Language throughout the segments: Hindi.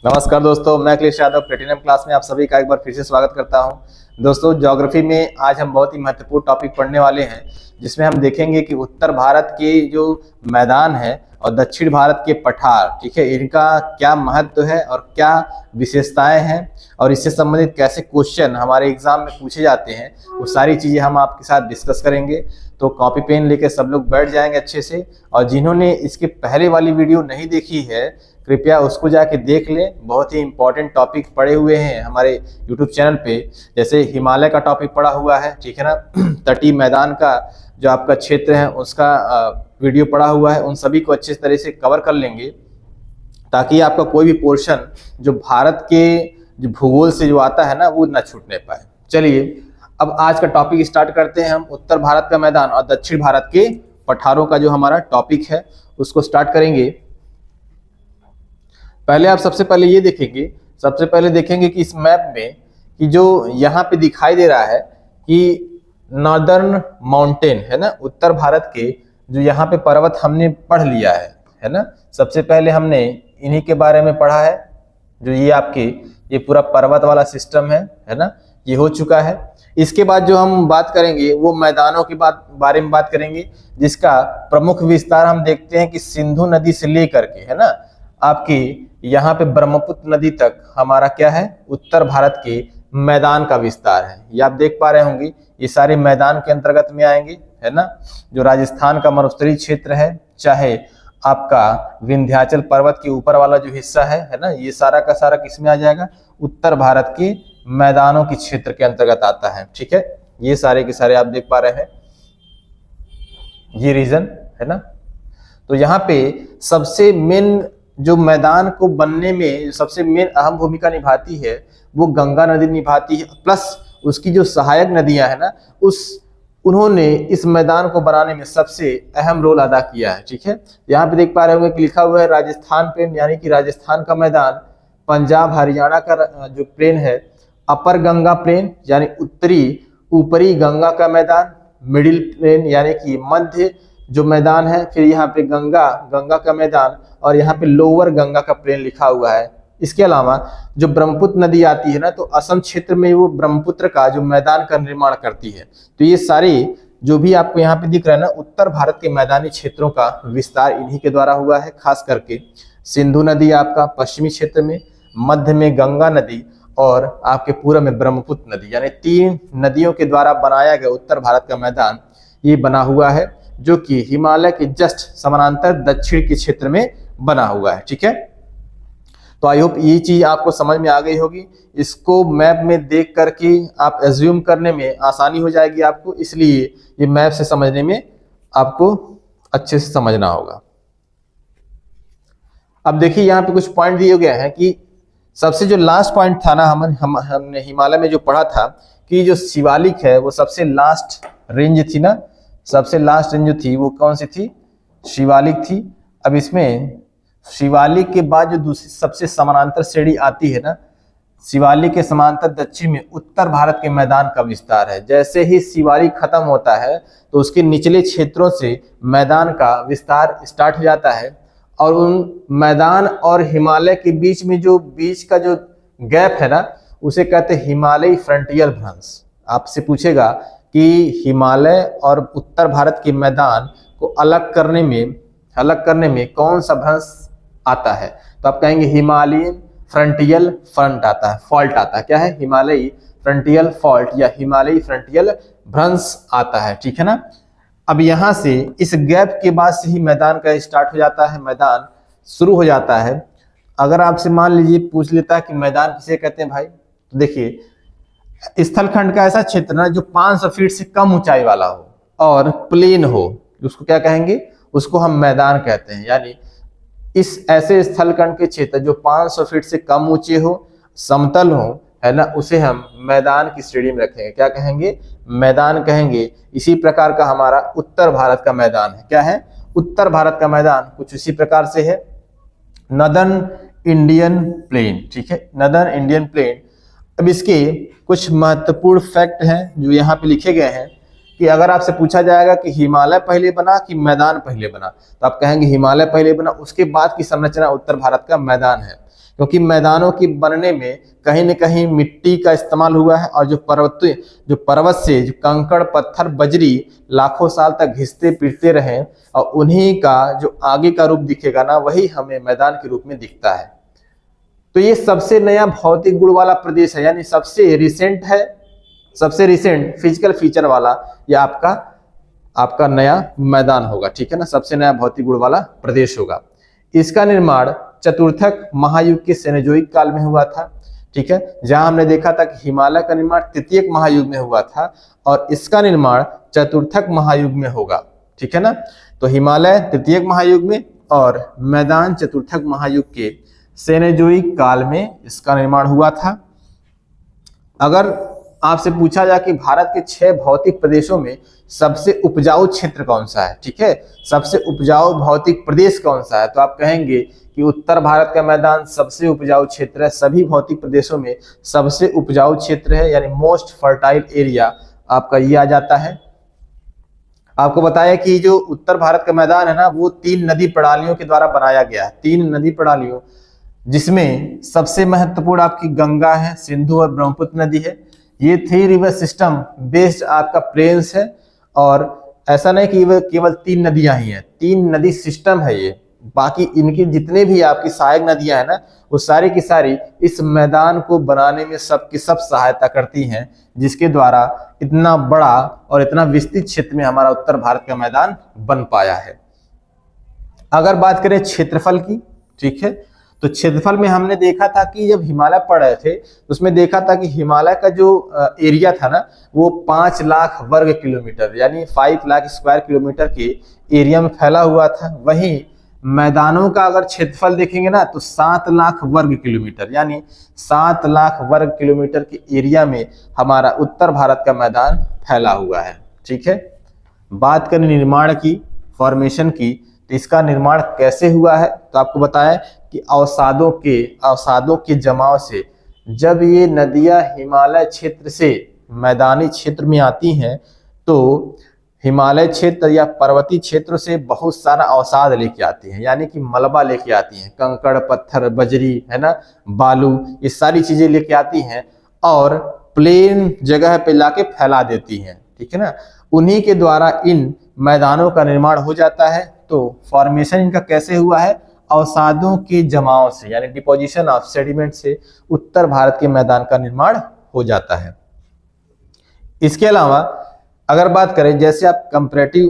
नमस्कार दोस्तों, मैं अखिलेश यादव प्लेटिनम क्लास में आप सभी का एक बार फिर से स्वागत करता हूं। दोस्तों, ज्योग्राफी में आज हम बहुत ही महत्वपूर्ण टॉपिक पढ़ने वाले हैं, जिसमें हम देखेंगे कि उत्तर भारत के जो मैदान है और दक्षिण भारत के पठार, ठीक है, इनका क्या महत्व है और क्या विशेषताएं हैं और इससे संबंधित कैसे क्वेश्चन हमारे एग्जाम में पूछे जाते हैं, वो सारी चीज़ें हम आपके साथ डिस्कस करेंगे। तो कॉपी पेन लेके सब लोग बैठ जाएंगे अच्छे से, और जिन्होंने इसके पहले वाली वीडियो नहीं देखी है कृपया उसको जाके देख लें। बहुत ही इंपॉर्टेंट टॉपिक पड़े हुए हैं हमारे यूट्यूब चैनल पे, जैसे हिमालय का टॉपिक पड़ा हुआ है, ठीक है ना, तटीय मैदान का जो आपका क्षेत्र है उसका वीडियो पड़ा हुआ है, उन सभी को अच्छे तरह से कवर कर लेंगे ताकि आपका कोई भी पोर्शन जो भारत के जो भूगोल से जो आता है ना वो ना छूटने पाए। चलिए अब आज का टॉपिक स्टार्ट करते हैं। हम उत्तर भारत का मैदान और दक्षिण भारत के पठारों का जो हमारा टॉपिक है उसको स्टार्ट करेंगे। पहले आप सबसे पहले देखेंगे कि इस मैप में कि जो यहाँ पे दिखाई दे रहा है कि नॉर्दर्न माउंटेन है ना, उत्तर भारत के जो यहाँ पे पर्वत हमने पढ़ लिया है ना। सबसे पहले हमने इन्हीं के बारे में पढ़ा है, जो ये आपके ये पूरा पर्वत वाला सिस्टम है ना, ये हो चुका है। इसके बाद जो हम बात करेंगे वो मैदानों की बारे में बात करेंगे, जिसका प्रमुख विस्तार हम देखते हैं कि सिंधु नदी से लेकर के है ना आपकी यहाँ पे ब्रह्मपुत्र नदी तक हमारा क्या है, उत्तर भारत के मैदान का विस्तार है। ये आप देख पा रहे होंगे, ये सारे मैदान के अंतर्गत में आएंगे है ना। जो राजस्थान का मरुस्थलीय क्षेत्र है, चाहे आपका विंध्याचल पर्वत के ऊपर वाला जो हिस्सा है ना, ये सारा का सारा किसमें आ जाएगा, उत्तर भारत के मैदानों के क्षेत्र के अंतर्गत आता है। ठीक है, ये सारे के सारे आप देख पा रहे हैं, ये रीजन है ना। तो यहाँ पे सबसे मेन जो मैदान को बनने में सबसे मेन अहम भूमिका निभाती है वो गंगा नदी निभाती है, प्लस उसकी जो सहायक नदियां है ना उन्होंने इस मैदान को बनाने में सबसे अहम रोल अदा किया है। ठीक है, यहाँ पे देख पा रहे होंगे कि लिखा हुआ है राजस्थान प्लेन, यानी कि राजस्थान का मैदान, पंजाब हरियाणा का जो प्लेन है अपर गंगा प्लेन यानी ऊपरी गंगा का मैदान, मिडिल प्लेन यानी कि मध्य जो मैदान है, फिर यहाँ पे गंगा का मैदान, और यहाँ पे लोअर गंगा का प्लेन लिखा हुआ है। इसके अलावा जो ब्रह्मपुत्र नदी आती है ना, तो असम क्षेत्र में वो ब्रह्मपुत्र का जो मैदान का निर्माण करती है। तो ये सारे जो भी आपको यहाँ पे दिख रहा है ना, उत्तर भारत के मैदानी क्षेत्रों का विस्तार इन्हीं के द्वारा हुआ है। खास करके सिंधु नदी आपका पश्चिमी क्षेत्र में, मध्य में गंगा नदी और आपके पूर्व में ब्रह्मपुत्र नदी, यानी 3 नदियों के द्वारा बनाया गया उत्तर भारत का मैदान ये बना हुआ है, जो कि हिमालय के जस्ट समानांतर दक्षिण के क्षेत्र में बना हुआ है। ठीक है, तो आई होप ये चीज आपको समझ में आ गई होगी। इसको मैप में देख करके आप एज्यूम करने में आसानी हो जाएगी आपको, इसलिए ये मैप से समझने में आपको अच्छे से समझना होगा। अब देखिए यहाँ पे कुछ पॉइंट दिए गए हैं कि सबसे जो लास्ट पॉइंट था ना, हमने हिमालय में जो पढ़ा था कि जो शिवालिक है वो सबसे लास्ट रेंज थी ना, सबसे लास्ट रेंज जो थी वो कौन सी थी, शिवालिक थी। अब इसमें शिवालिक के बाद जो दूसरी सबसे समानांतर श्रेणी आती है ना, शिवालिक के समांतर दक्षिण में उत्तर भारत के मैदान का विस्तार है। जैसे ही शिवालिक खत्म होता है तो उसके निचले क्षेत्रों से मैदान का विस्तार स्टार्ट हो जाता है, और उन मैदान और हिमालय के बीच में जो बीच का जो गैप है ना, उसे कहते हैं हिमालयी फ्रंटियर भ्रंश। आपसे पूछेगा कि हिमालय और उत्तर भारत के मैदान को अलग करने में कौन सा भ्रंश आता है, तो आप कहेंगे हिमालयन फ्रंटियल फॉल्ट आता है। क्या है, हिमालयी फ्रंटियल फॉल्ट या हिमालयी फ्रंटियल भ्रंश आता है। ठीक है ना। अब यहाँ से इस गैप के बाद से ही मैदान का स्टार्ट हो जाता है, मैदान शुरू हो जाता है। अगर आपसे मान लीजिए पूछ लेता है कि मैदान किसे कहते हैं भाई, तो देखिए स्थलखंड का ऐसा क्षेत्र ना जो 500 फीट से कम ऊंचाई वाला हो और प्लेन हो, उसको क्या कहेंगे, उसको हम मैदान कहते हैं। यानी इस ऐसे स्थलखंड के क्षेत्र जो 500 फीट से कम ऊंचे हो, समतल हो, है ना, उसे हम मैदान की श्रेणी में रखेंगे। क्या कहेंगे, मैदान कहेंगे। इसी प्रकार का हमारा उत्तर भारत का मैदान है। क्या है, उत्तर भारत का मैदान कुछ इसी प्रकार से है, नदर्न इंडियन प्लेन। ठीक है, नदर्न इंडियन प्लेन। अब इसके कुछ महत्वपूर्ण फैक्ट हैं जो यहाँ पे लिखे गए हैं कि अगर आपसे पूछा जाएगा कि हिमालय पहले बना कि मैदान पहले बना, तो आप कहेंगे हिमालय पहले बना, उसके बाद की संरचना उत्तर भारत का मैदान है। क्योंकि मैदानों के बनने में कहीं न कहीं मिट्टी का इस्तेमाल हुआ है, और जो पर्वत से जो कंकड़ पत्थर बजरी लाखों साल तक घिसते पीटते रहे, और उन्हीं का जो आगे का रूप दिखेगा ना, वही हमें मैदान के रूप में दिखता है। तो ये सबसे नया भौतिक गुण वाला प्रदेश है, यानी सबसे रिसेंट है, सबसे रिसेंट फिजिकल फीचर वाला ये आपका नया मैदान होगा, ठीक है ना, सबसे नया भौतिक गुण वाला प्रदेश होगा। इसका निर्माण चतुर्थक महायुग के सेनोजोइक काल में हुआ था, ठीक है, जहां हमने देखा था कि हिमालय का निर्माण तृतीयक महायुग में हुआ था, और इसका निर्माण चतुर्थक महायुग में होगा, ठीक है ना। तो हिमालय तृतीयक महायुग में और मैदान चतुर्थक महायुग के सेनोजोइक काल में इसका निर्माण हुआ था। अगर आपसे पूछा जाए कि भारत के 6 भौतिक प्रदेशों में सबसे उपजाऊ क्षेत्र कौन सा है, ठीक है, सबसे उपजाऊ भौतिक प्रदेश कौन सा है, तो आप कहेंगे कि उत्तर भारत का मैदान सबसे उपजाऊ क्षेत्र है, सभी भौतिक प्रदेशों में सबसे उपजाऊ क्षेत्र है, यानी मोस्ट फर्टाइल एरिया आपका ये आ जाता है। आपको बताया कि जो उत्तर भारत का मैदान है ना, वो 3 नदी प्रणालियों के द्वारा बनाया गया है, 3 नदी प्रणालियों, जिसमें सबसे महत्वपूर्ण आपकी गंगा है, सिंधु और ब्रह्मपुत्र नदी है। ये 3 रिवर सिस्टम बेस्ड आपका प्लेन्स है, और ऐसा नहीं कि केवल 3 नदियां ही हैं, 3 नदी सिस्टम है ये। बाकी इनकी जितने भी आपकी सहायक नदियां हैं ना, वो सारी की सारी इस मैदान को बनाने में सबकी सब सहायता करती हैं, जिसके द्वारा इतना बड़ा और इतना विस्तृत क्षेत्र में हमारा उत्तर भारत का मैदान बन पाया है। अगर बात करें क्षेत्रफल की, ठीक है, तो क्षेत्रफल में हमने देखा था कि जब हिमालय पढ़ रहे थे उसमें देखा था कि हिमालय का जो एरिया था ना, वो 5 लाख वर्ग किलोमीटर यानी 5 लाख स्क्वायर किलोमीटर के एरिया में फैला हुआ था। वहीं मैदानों का अगर क्षेत्रफल देखेंगे ना, तो 7 लाख वर्ग किलोमीटर यानी 7 लाख वर्ग किलोमीटर के एरिया में हमारा उत्तर भारत का मैदान फैला हुआ है, ठीक है। बात करें निर्माण की, फॉर्मेशन की, तो इसका निर्माण कैसे हुआ है, तो आपको बताया कि अवसादों के जमाव से जब ये नदियां हिमालय क्षेत्र से मैदानी क्षेत्र में आती हैं, तो हिमालय क्षेत्र या पर्वतीय क्षेत्र से बहुत सारा अवसाद लेके आती हैं, यानी कि मलबा लेके आती हैं, कंकड़ पत्थर बजरी है ना, बालू, ये सारी चीजें लेके आती हैं और प्लेन जगह पे लाके फैला देती हैं, ठीक है ना। उन्हीं के द्वारा इन मैदानों का निर्माण हो जाता है। तो फॉर्मेशन इनका कैसे हुआ है, अवसादों के जमाव से यानी डिपोजिशन ऑफ सेडिमेंट से उत्तर भारत के मैदान का निर्माण हो जाता है। इसके अलावा अगर बात करें, जैसे आप कंपैरेटिव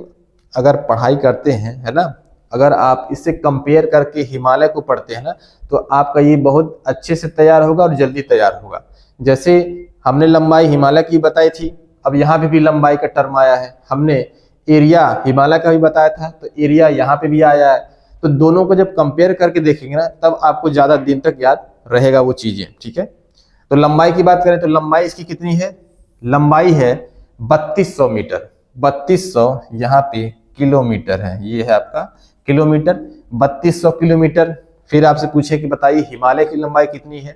अगर पढ़ाई करते हैं, है ना, अगर आप इससे कंपेयर करके हिमालय को पढ़ते हैं ना, तो आपका ये बहुत अच्छे से तैयार होगा और जल्दी तैयार होगा। जैसे हमने लंबाई हिमालय की बताई थी, अब यहाँ पे भी लंबाई का टर्म आया है। हमने एरिया हिमालय का भी बताया था, तो एरिया यहाँ पे भी आया है। तो दोनों को जब कंपेयर करके देखेंगे ना, तब आपको ज्यादा दिन तक याद रहेगा वो चीजें, ठीक है। तो लंबाई की बात करें तो लंबाई इसकी कितनी है, लंबाई है 3200 मीटर, 3200 यहाँ पे किलोमीटर है, ये है आपका किलोमीटर, 3200 किलोमीटर। फिर आपसे पूछे कि बताइए हिमालय की लंबाई कितनी है,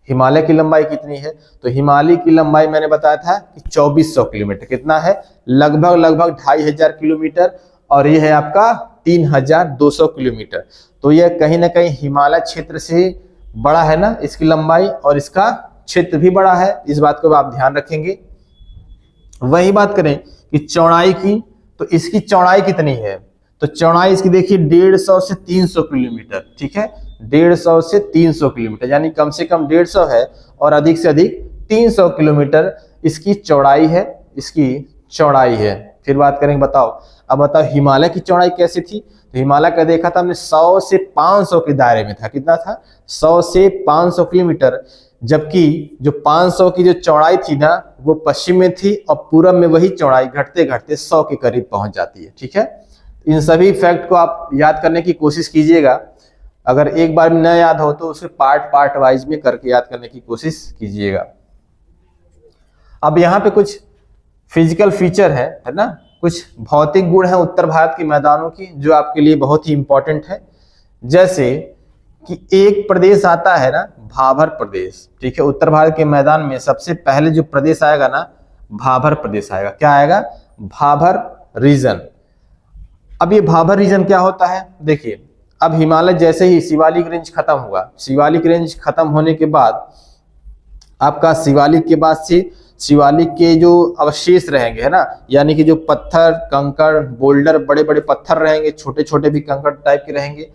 हिमालय की लंबाई कितनी है, तो हिमालय की लंबाई मैंने बताया था कि 2400 किलोमीटर, कितना है, लगभग 2500 किलोमीटर, और ये है आपका 3200 किलोमीटर। तो ये कहीं ना कहीं हिमालय क्षेत्र से बड़ा है ना इसकी लंबाई, और इसका क्षेत्र भी बड़ा है, इस बात को आप ध्यान रखेंगे। वही बात करें कि चौड़ाई की, तो इसकी चौड़ाई कितनी है, तो चौड़ाई इसकी देखिए 150 से 300 किलोमीटर, ठीक है, 150 से 300 किलोमीटर, यानी कम से कम 150 है और अधिक से अधिक 300 किलोमीटर इसकी चौड़ाई है, इसकी चौड़ाई है। फिर बात करेंगे, अब बताओ हिमालय की चौड़ाई कैसी थी, तो हिमालय का देखा था हमने 100 से 500 के दायरे में था, कितना था, 100 से 500 किलोमीटर, जबकि जो 500 की जो चौड़ाई थी ना, वो पश्चिम में थी और पूरब में वही चौड़ाई घटते घटते 100 के करीब पहुंच जाती है, ठीक है। इन सभी फैक्ट को आप याद करने की कोशिश कीजिएगा, अगर एक बार में न याद हो तो उसे पार्ट वाइज में करके याद करने की कोशिश कीजिएगा। अब यहाँ पे कुछ फिजिकल फीचर है ना, कुछ भौतिक गुण है उत्तर भारत के मैदानों की जो आपके लिए बहुत ही इंपॉर्टेंट है। जैसे कि एक प्रदेश आता है ना, भाबर प्रदेश, ठीक है, उत्तर भारत के मैदान में सबसे पहले जो प्रदेश आएगा ना, भाबर प्रदेश आएगा। क्या आएगा, भाबर रीजन। अब ये भाबर रीजन क्या होता है, देखिए अब हिमालय जैसे ही शिवालिक रेंज खत्म हुआ, शिवालिक रेंज खत्म होने के बाद आपका शिवालिक के बाद से शिवालिक के जो अवशेष रहेंगे, है ना, यानी कि जो पत्थर कंकड़ बोल्डर बड़े बड़े पत्थर रहेंगे, छोटे छोटे भी कंकड़ टाइप के रहेंगे,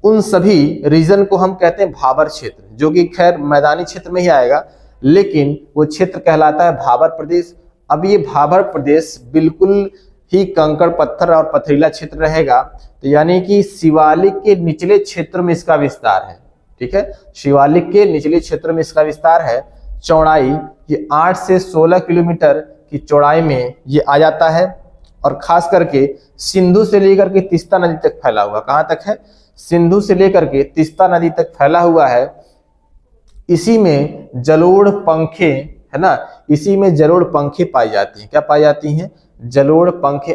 उन सभी रीजन को हम कहते हैं भाबर क्षेत्र, जो कि खैर मैदानी क्षेत्र में ही आएगा, लेकिन वो क्षेत्र कहलाता है भाबर प्रदेश। अब ये भाबर प्रदेश बिल्कुल ही कंकड़ पत्थर और पथरीला क्षेत्र रहेगा, तो यानी कि शिवालिक के निचले क्षेत्र में इसका विस्तार है। ठीक है, शिवालिक के निचले क्षेत्र में इसका विस्तार है। चौड़ाई ये 8 से 16 किलोमीटर की चौड़ाई में ये आ जाता है, और खास करके सिंधु से लेकर के तीस्ता नदी तक फैला हुआ। कहाँ तक है? सिंधु से लेकर के तीस्ता नदी तक फैला हुआ है। इसी में जलोढ़ पंखे, है ना, इसी में जलोढ़ पंखे पाई जाती हैं। क्या पाई जाती हैं? जलोढ़ पंखे,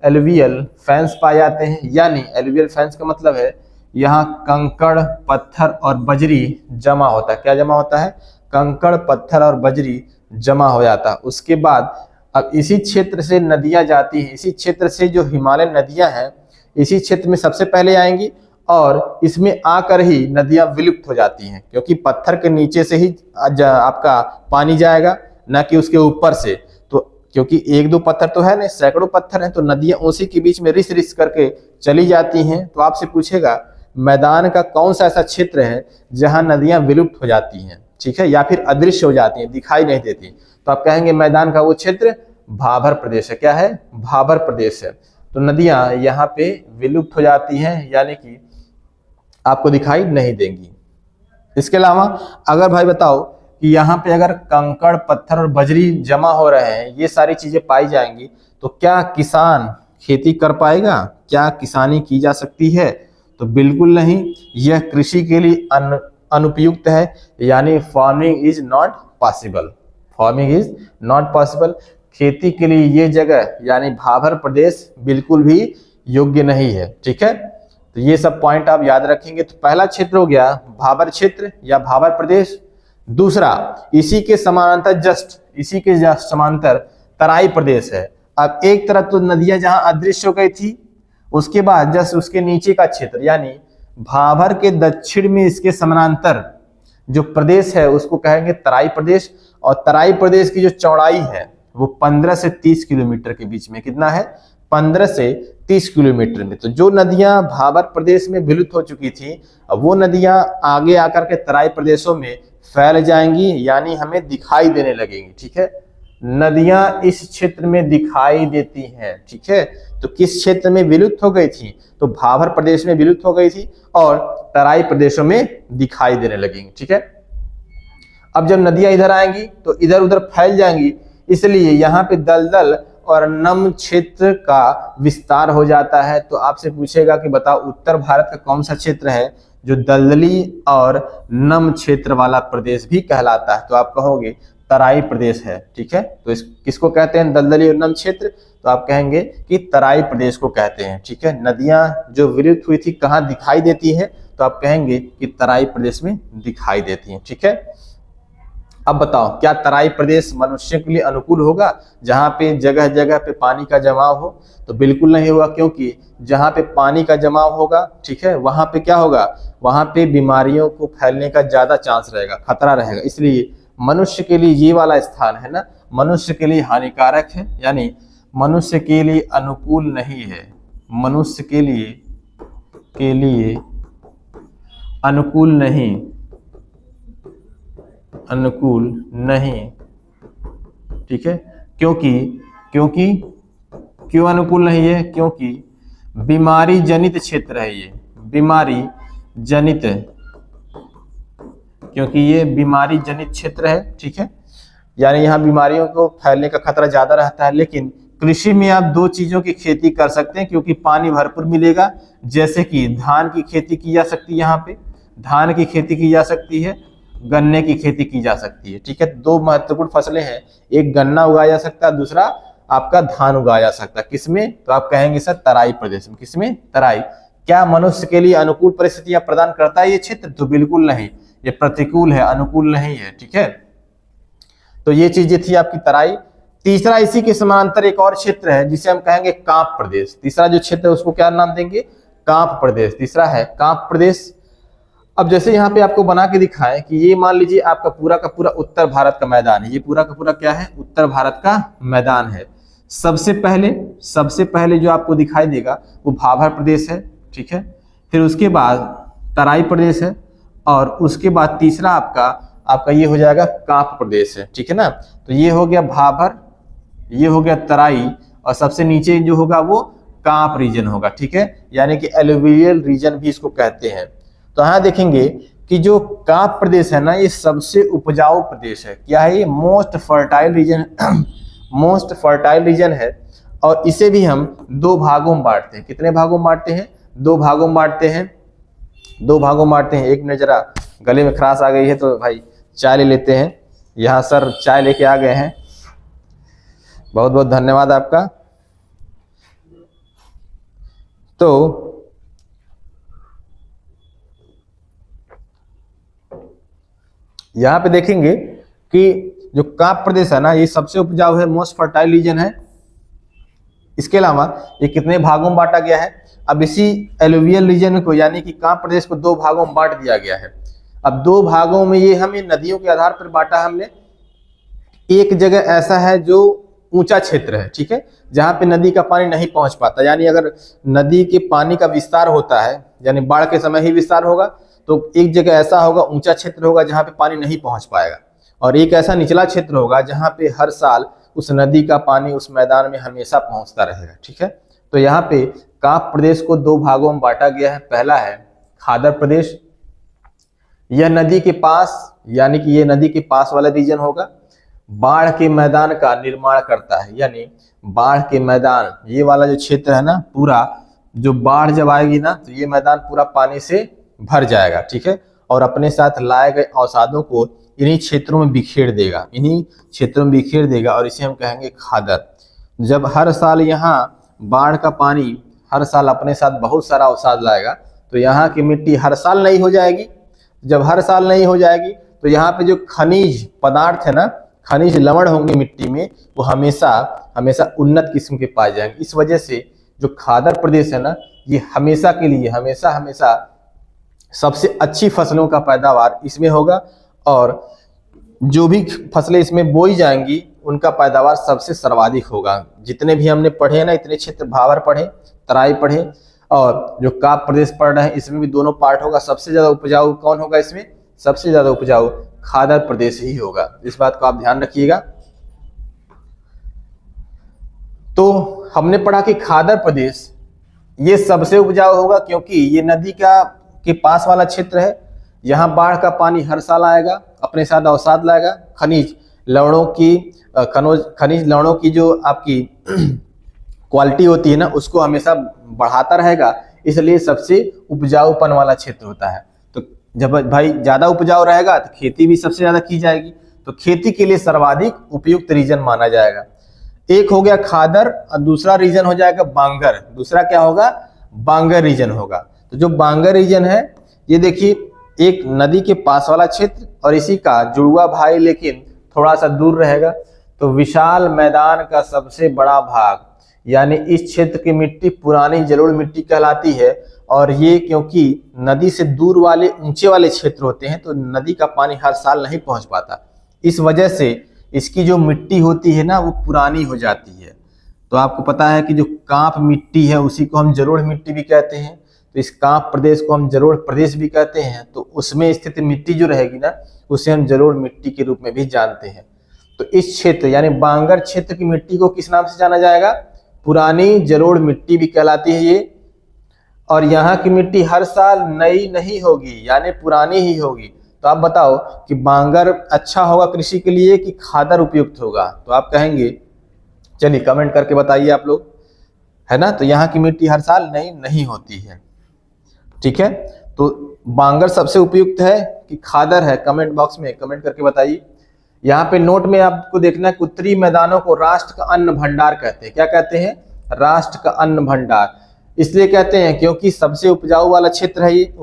एलुवियल फैंस पाए जाते हैं। यानी एलुवियल फैंस का मतलब है यहाँ कंकड़ पत्थर और बजरी जमा होता है। क्या जमा होता है? कंकड़ पत्थर और बजरी जमा हो जाता है। उसके बाद अब इसी क्षेत्र से नदियां जाती हैं, इसी क्षेत्र से जो हिमालय नदियां हैं इसी क्षेत्र में सबसे पहले आएंगी, और इसमें आकर ही नदियां विलुप्त हो जाती हैं, क्योंकि पत्थर के नीचे से ही आपका पानी जाएगा, न कि उसके ऊपर से। तो क्योंकि एक दो पत्थर तो है नहीं, सैकड़ों पत्थर हैं, तो नदियां उसी के बीच में रिस रिस करके चली जाती हैं। तो आपसे पूछेगा मैदान का कौन सा ऐसा क्षेत्र है जहां नदियां विलुप्त हो जाती हैं, ठीक है, या फिर अदृश्य हो जाती हैं, दिखाई नहीं देती, तो आप कहेंगे मैदान का वो क्षेत्र भाबर प्रदेश है। क्या है? भाबर प्रदेश है। तो नदियां यहाँ पे विलुप्त हो जाती हैं, यानी कि आपको दिखाई नहीं देंगी। इसके अलावा अगर भाई बताओ कि यहाँ पे अगर कंकड़ पत्थर और बजरी जमा हो रहे हैं, ये सारी चीजें पाई जाएंगी, तो क्या किसान खेती कर पाएगा? क्या किसानी की जा सकती है? तो बिल्कुल नहीं, यह कृषि के लिए अनुपयुक्त है, यानी farming is not possible. Farming is not possible. खेती के लिए ये जगह यानी भाबर प्रदेश बिल्कुल भी योग्य नहीं है। ठीक है, तो ये सब पॉइंट आप याद रखेंगे। तो पहला क्षेत्र हो गया भाबर क्षेत्र या भाबर प्रदेश। दूसरा, इसी के समानांतर इसी के समांतर तराई प्रदेश है। अब एक तरफ तो नदियां जहां अदृश्य हो गई थी, उसके बाद जस्ट उसके नीचे का क्षेत्र यानी भाबर के दक्षिण में इसके समानांतर जो प्रदेश है उसको कहेंगे तराई प्रदेश। और तराई प्रदेश की जो चौड़ाई है वो 15 से 30 किलोमीटर के बीच में, कितना है? 15 से 30 किलोमीटर में। तो जो नदियां भाबर प्रदेश में विलुप्त हो चुकी थी, अब वो नदियां आगे आकर के तराई प्रदेशों में फैल जाएंगी, यानी हमें दिखाई देने लगेंगी। ठीक है, नदियां इस क्षेत्र में दिखाई देती हैं। ठीक है, तो किस क्षेत्र में विलुप्त हो गई थी? तो भाबर प्रदेश में विलुप्त हो गई थी और तराई प्रदेशों में दिखाई देने लगेंगी। ठीक है, अब जब नदियां इधर आएंगी तो इधर उधर फैल जाएंगी, इसलिए यहाँ पे दलदल और नम क्षेत्र का विस्तार हो जाता है। तो आपसे पूछेगा कि बताओ उत्तर भारत का कौन सा क्षेत्र है जो दलदली और नम क्षेत्र वाला प्रदेश भी कहलाता है? तो आप कहोगे तराई प्रदेश है। ठीक है, तो किसको कहते हैं दलदली और नम क्षेत्र? तो आप कहेंगे कि तराई प्रदेश को कहते हैं। ठीक है, नदियां जो विलुप्त हुई थी कहाँ दिखाई देती है? तो आप कहेंगे कि तराई प्रदेश में दिखाई देती हैं। ठीक है, अब बताओ क्या तराई प्रदेश मनुष्य के लिए अनुकूल होगा जहां पे जगह जगह पे पानी का जमाव हो? तो बिल्कुल नहीं होगा, क्योंकि जहां पे पानी का जमाव होगा, ठीक है, वहां पे क्या होगा? वहां पे बीमारियों को फैलने का ज्यादा चांस रहेगा, खतरा रहेगा। इसलिए मनुष्य के लिए ये वाला स्थान है ना, मनुष्य के लिए हानिकारक है, यानी मनुष्य के लिए अनुकूल नहीं है। मनुष्य के लिए अनुकूल नहीं। ठीक है, क्यों अनुकूल नहीं है? क्योंकि बीमारी जनित क्षेत्र है ये, बीमारी जनित, क्योंकि ये बीमारी जनित क्षेत्र है। ठीक है, यानी यहाँ बीमारियों को फैलने का खतरा ज्यादा रहता है। लेकिन कृषि में आप दो चीजों की खेती कर सकते हैं, क्योंकि पानी भरपूर मिलेगा। जैसे कि धान की खेती की जा सकती है, यहाँ पे धान की खेती की जा सकती है, गन्ने की खेती की जा सकती है। ठीक है, दो महत्वपूर्ण फसलें हैं, एक गन्ना उगाया जा सकता है, दूसरा आपका धान उगाया जा सकता है। किसमें? तो आप कहेंगे सर तराई प्रदेश में। किसमें? तराई। क्या मनुष्य के लिए अनुकूल परिस्थितियां प्रदान करता है ये क्षेत्र? तो बिल्कुल नहीं, ये प्रतिकूल है, अनुकूल नहीं है। ठीक है, तो ये चीजें थी आपकी तराई। तीसरा इसी के समांतर एक और क्षेत्र है जिसे हम कहेंगे कांप प्रदेश। तीसरा जो क्षेत्र है उसको क्या नाम देंगे? कांप प्रदेश। तीसरा है कांप प्रदेश। अब जैसे यहाँ पे आपको बना के दिखाएं कि ये मान लीजिए आपका पूरा का पूरा उत्तर भारत का मैदान है। ये पूरा का पूरा क्या है? उत्तर भारत का मैदान है। सबसे पहले जो आपको दिखाई देगा वो भाभर प्रदेश है, ठीक है। फिर उसके बाद तराई प्रदेश है और उसके बाद तीसरा आपका ये हो जाएगा कांप प्रदेश है, ठीक है ना। तो ये हो गया भाभर, ये हो गया तराई और सबसे नीचे जो होगा वो कांप रीजन होगा, ठीक है। यानी कि एलुवियल रीजन भी इसको कहते हैं। तो यहाँ देखेंगे कि जो कांप प्रदेश है ना ये सबसे उपजाऊ प्रदेश है। क्या है ये? Most fertile reason most fertile reason है। और इसे भी हम दो भागों में बांटते हैं। कितने भागों में बांटते हैं? दो भागों में बांटते हैं। दो भागों में बांटते हैं। एक मिनट, जरा गले में खराश आ गई है तो भाई चाय ले लेते हैं। यहाँ सर चाय लेके आ गए हैं, बहुत बहुत धन्यवाद आपका। तो यहाँ पे देखेंगे कि जो कांप प्रदेश है ना ये सबसे उपजाऊ है, मोस्ट फर्टाइल रीजन है। इसके अलावा ये कितने भागों में बांटा गया है? अब इसी एलुवियल रीजन को यानी कि कांप प्रदेश को दो भागों में बांट दिया गया है। अब दो भागों में ये हमें नदियों के आधार पर बांटा हमने। एक जगह ऐसा है जो ऊंचा क्षेत्र है, ठीक है, जहां पे नदी का पानी नहीं पहुंच पाता। यानी अगर नदी के पानी का विस्तार होता है, यानी बाढ़ के समय ही विस्तार होगा, तो एक जगह ऐसा होगा ऊंचा क्षेत्र होगा जहां पे पानी नहीं पहुंच पाएगा, और एक ऐसा निचला क्षेत्र होगा जहां पे हर साल उस नदी का पानी उस मैदान में हमेशा पहुंचता रहेगा, ठीक है। तो यहाँ पे कांप प्रदेश को दो भागों में बांटा गया है। पहला है खादर प्रदेश, यह नदी के पास यानी कि ये नदी के पास वाला रीजन होगा, बाढ़ के मैदान का निर्माण करता है। यानी बाढ़ के मैदान, ये वाला जो क्षेत्र है ना पूरा, जो बाढ़ जब आएगी ना तो ये मैदान पूरा पानी से भर जाएगा, ठीक है, और अपने साथ लाए गए अवसादों को इन्हीं क्षेत्रों में बिखेर देगा, इन्हीं क्षेत्रों में बिखेर देगा, और इसे हम कहेंगे खादर। जब हर साल यहाँ बाढ़ का पानी हर साल अपने साथ बहुत सारा अवसाद लाएगा तो यहाँ की मिट्टी हर साल नई हो जाएगी। जब हर साल नई हो जाएगी तो यहाँ पे जो खनिज पदार्थ है ना, खनिज लवण होंगे मिट्टी में, वो हमेशा हमेशा उन्नत किस्म के पाए जाएंगे। इस वजह से जो खादर प्रदेश है ना ये हमेशा के लिए हमेशा सबसे अच्छी फसलों का पैदावार इसमें होगा, और जो भी फसलें इसमें बोई जाएंगी उनका पैदावार सबसे सर्वाधिक होगा। जितने भी हमने पढ़े ना, इतने क्षेत्र, भावर पढ़े, तराई पढ़े और जो कांप प्रदेश पढ़ रहे हैं, इसमें भी दोनों पार्ट होगा। सबसे ज्यादा उपजाऊ कौन होगा? इसमें सबसे ज्यादा उपजाऊ खादर प्रदेश ही होगा। इस बात को आप ध्यान रखिएगा। तो हमने पढ़ा कि खादर प्रदेश ये सबसे उपजाऊ होगा क्योंकि ये नदी के पास वाला क्षेत्र है। यहाँ बाढ़ का पानी हर साल आएगा, अपने साथ अवसाद लाएगा, खनिज लवणों की जो आपकी क्वालिटी होती है ना उसको हमेशा बढ़ाता रहेगा, इसलिए सबसे उपजाऊपन वाला क्षेत्र होता है। तो जब भाई ज्यादा उपजाऊ रहेगा तो खेती भी सबसे ज्यादा की जाएगी, तो खेती के लिए सर्वाधिक उपयुक्त रीजन माना जाएगा। एक हो गया खादर और दूसरा रीजन हो जाएगा बांगर। दूसरा क्या होगा? बांगर रीजन होगा। तो जो बांगर रीजन है ये देखिए एक नदी के पास वाला क्षेत्र और इसी का जुड़वा भाई लेकिन थोड़ा सा दूर रहेगा। तो विशाल मैदान का सबसे बड़ा भाग यानी इस क्षेत्र की मिट्टी पुरानी जलोढ़ मिट्टी कहलाती है, और ये क्योंकि नदी से दूर वाले ऊंचे वाले क्षेत्र होते हैं तो नदी का पानी हर साल नहीं पहुंच पाता, इस वजह से इसकी जो मिट्टी होती है ना वो पुरानी हो जाती है। तो आपको पता है कि जो कांप मिट्टी है उसी को हम जलोढ़ मिट्टी भी कहते हैं, तो इस कांप प्रदेश को हम जलोढ़ प्रदेश भी कहते हैं। तो उसमें स्थित मिट्टी जो रहेगी ना उसे हम जलोढ़ मिट्टी के रूप में भी जानते हैं। तो इस क्षेत्र यानी बांगर क्षेत्र की मिट्टी को किस नाम से जाना जाएगा? पुरानी जलोढ़ मिट्टी भी कहलाती है ये। और यहाँ की मिट्टी हर साल नई नहीं होगी यानी पुरानी ही होगी। तो आप बताओ कि बांगर अच्छा होगा कृषि के लिए कि खादर उपयुक्त होगा? तो आप कहेंगे, चलिए कमेंट करके बताइए आप लोग, है ना। तो यहाँ की मिट्टी हर साल नई नहीं होती है, ठीक है। तो बांगर सबसे उपयुक्त है कि खादर है? कमेंट बॉक्स में कमेंट करके बताइए। यहाँ पे नोट में आपको देखना है कि उत्तरी मैदानों को राष्ट्र का अन्न भंडार कहते हैं। क्या कहते हैं? राष्ट्र का अन्न भंडार। इसलिए कहते हैं क्योंकि सबसे उपजाऊ वाला क्षेत्र है ये,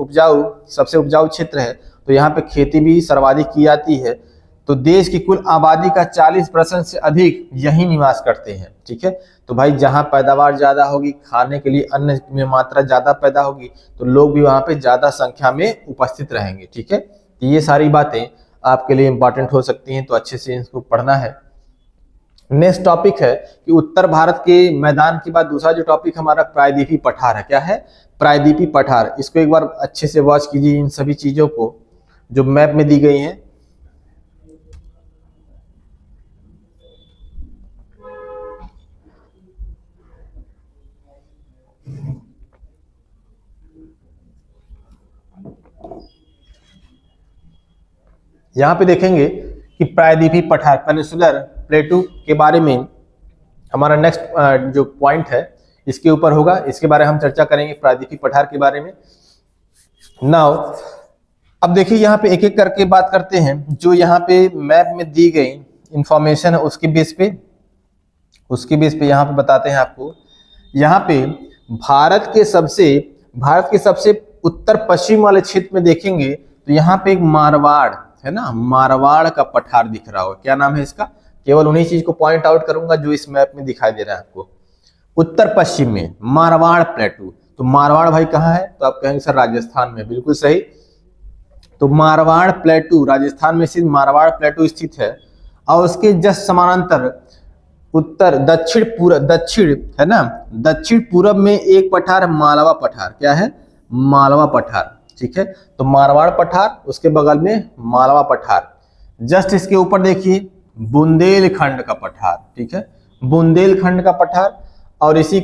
सबसे उपजाऊ क्षेत्र है, तो यहाँ पे खेती भी सर्वाधिक की जाती है। तो देश की कुल आबादी का 40% से अधिक यहीं निवास करते हैं। ठीक है, तो भाई जहां पैदावार ज्यादा होगी, खाने के लिए अन्न में मात्रा ज्यादा पैदा होगी, तो लोग भी वहां पे ज्यादा संख्या में उपस्थित रहेंगे। ठीक है, तो ये सारी बातें आपके लिए इंपॉर्टेंट हो सकती हैं, तो अच्छे से इसको पढ़ना है। नेक्स्ट टॉपिक है कि उत्तर भारत के मैदान के बाद दूसरा जो टॉपिक हमारा प्रायद्वीपीय पठार है। क्या है? प्रायद्वीपीय पठार। इसको एक बार अच्छे से वॉच कीजिए, इन सभी चीजों को जो मैप में दी गई हैं। यहां पे देखेंगे कि प्रायद्वीपीय पठार पेनिनसुलर प्लेटू के बारे में हमारा नेक्स्ट जो पॉइंट है इसके ऊपर होगा। इसके बारे में हम चर्चा करेंगे, प्रायद्वीपीय पठार के बारे में। नाउ अब देखिए यहाँ पे एक एक करके बात करते हैं। जो यहाँ पे मैप में दी गई इंफॉर्मेशन है उसके बेस पे यहाँ पे बताते हैं आपको। यहाँ पे भारत के सबसे उत्तर पश्चिम वाले क्षेत्र में देखेंगे तो यहाँ पे एक मारवाड़ है ना, मारवाड़ का पठार दिख रहा हो। क्या नाम है इसका? केवल उन्हीं चीज को पॉइंट आउट करूंगा जो इस मैप में दिखाई दे रहा है आपको। उत्तर पश्चिम में मारवाड़ प्लेटू। तो मारवाड़ भाई कहाँ है? तो आप कहेंगे सर राजस्थान में। बिल्कुल सही। तो मारवाड़ प्लेटू राजस्थान में स्थित मारवाड़ प्लेटू स्थित है, और उसके जस्ट समानांतर दक्षिण है ना, दक्षिण पूरब में एक पठार है मालवा पठार। क्या है? मालवा पठार। ठीक है, तो मारवाड़ पठार, उसके बगल में मालवा पठार। जस्ट इसके ऊपर देखिए बुंदेलखंड का पठार। ठीक है, बुंदेलखंड का पठार, और इसी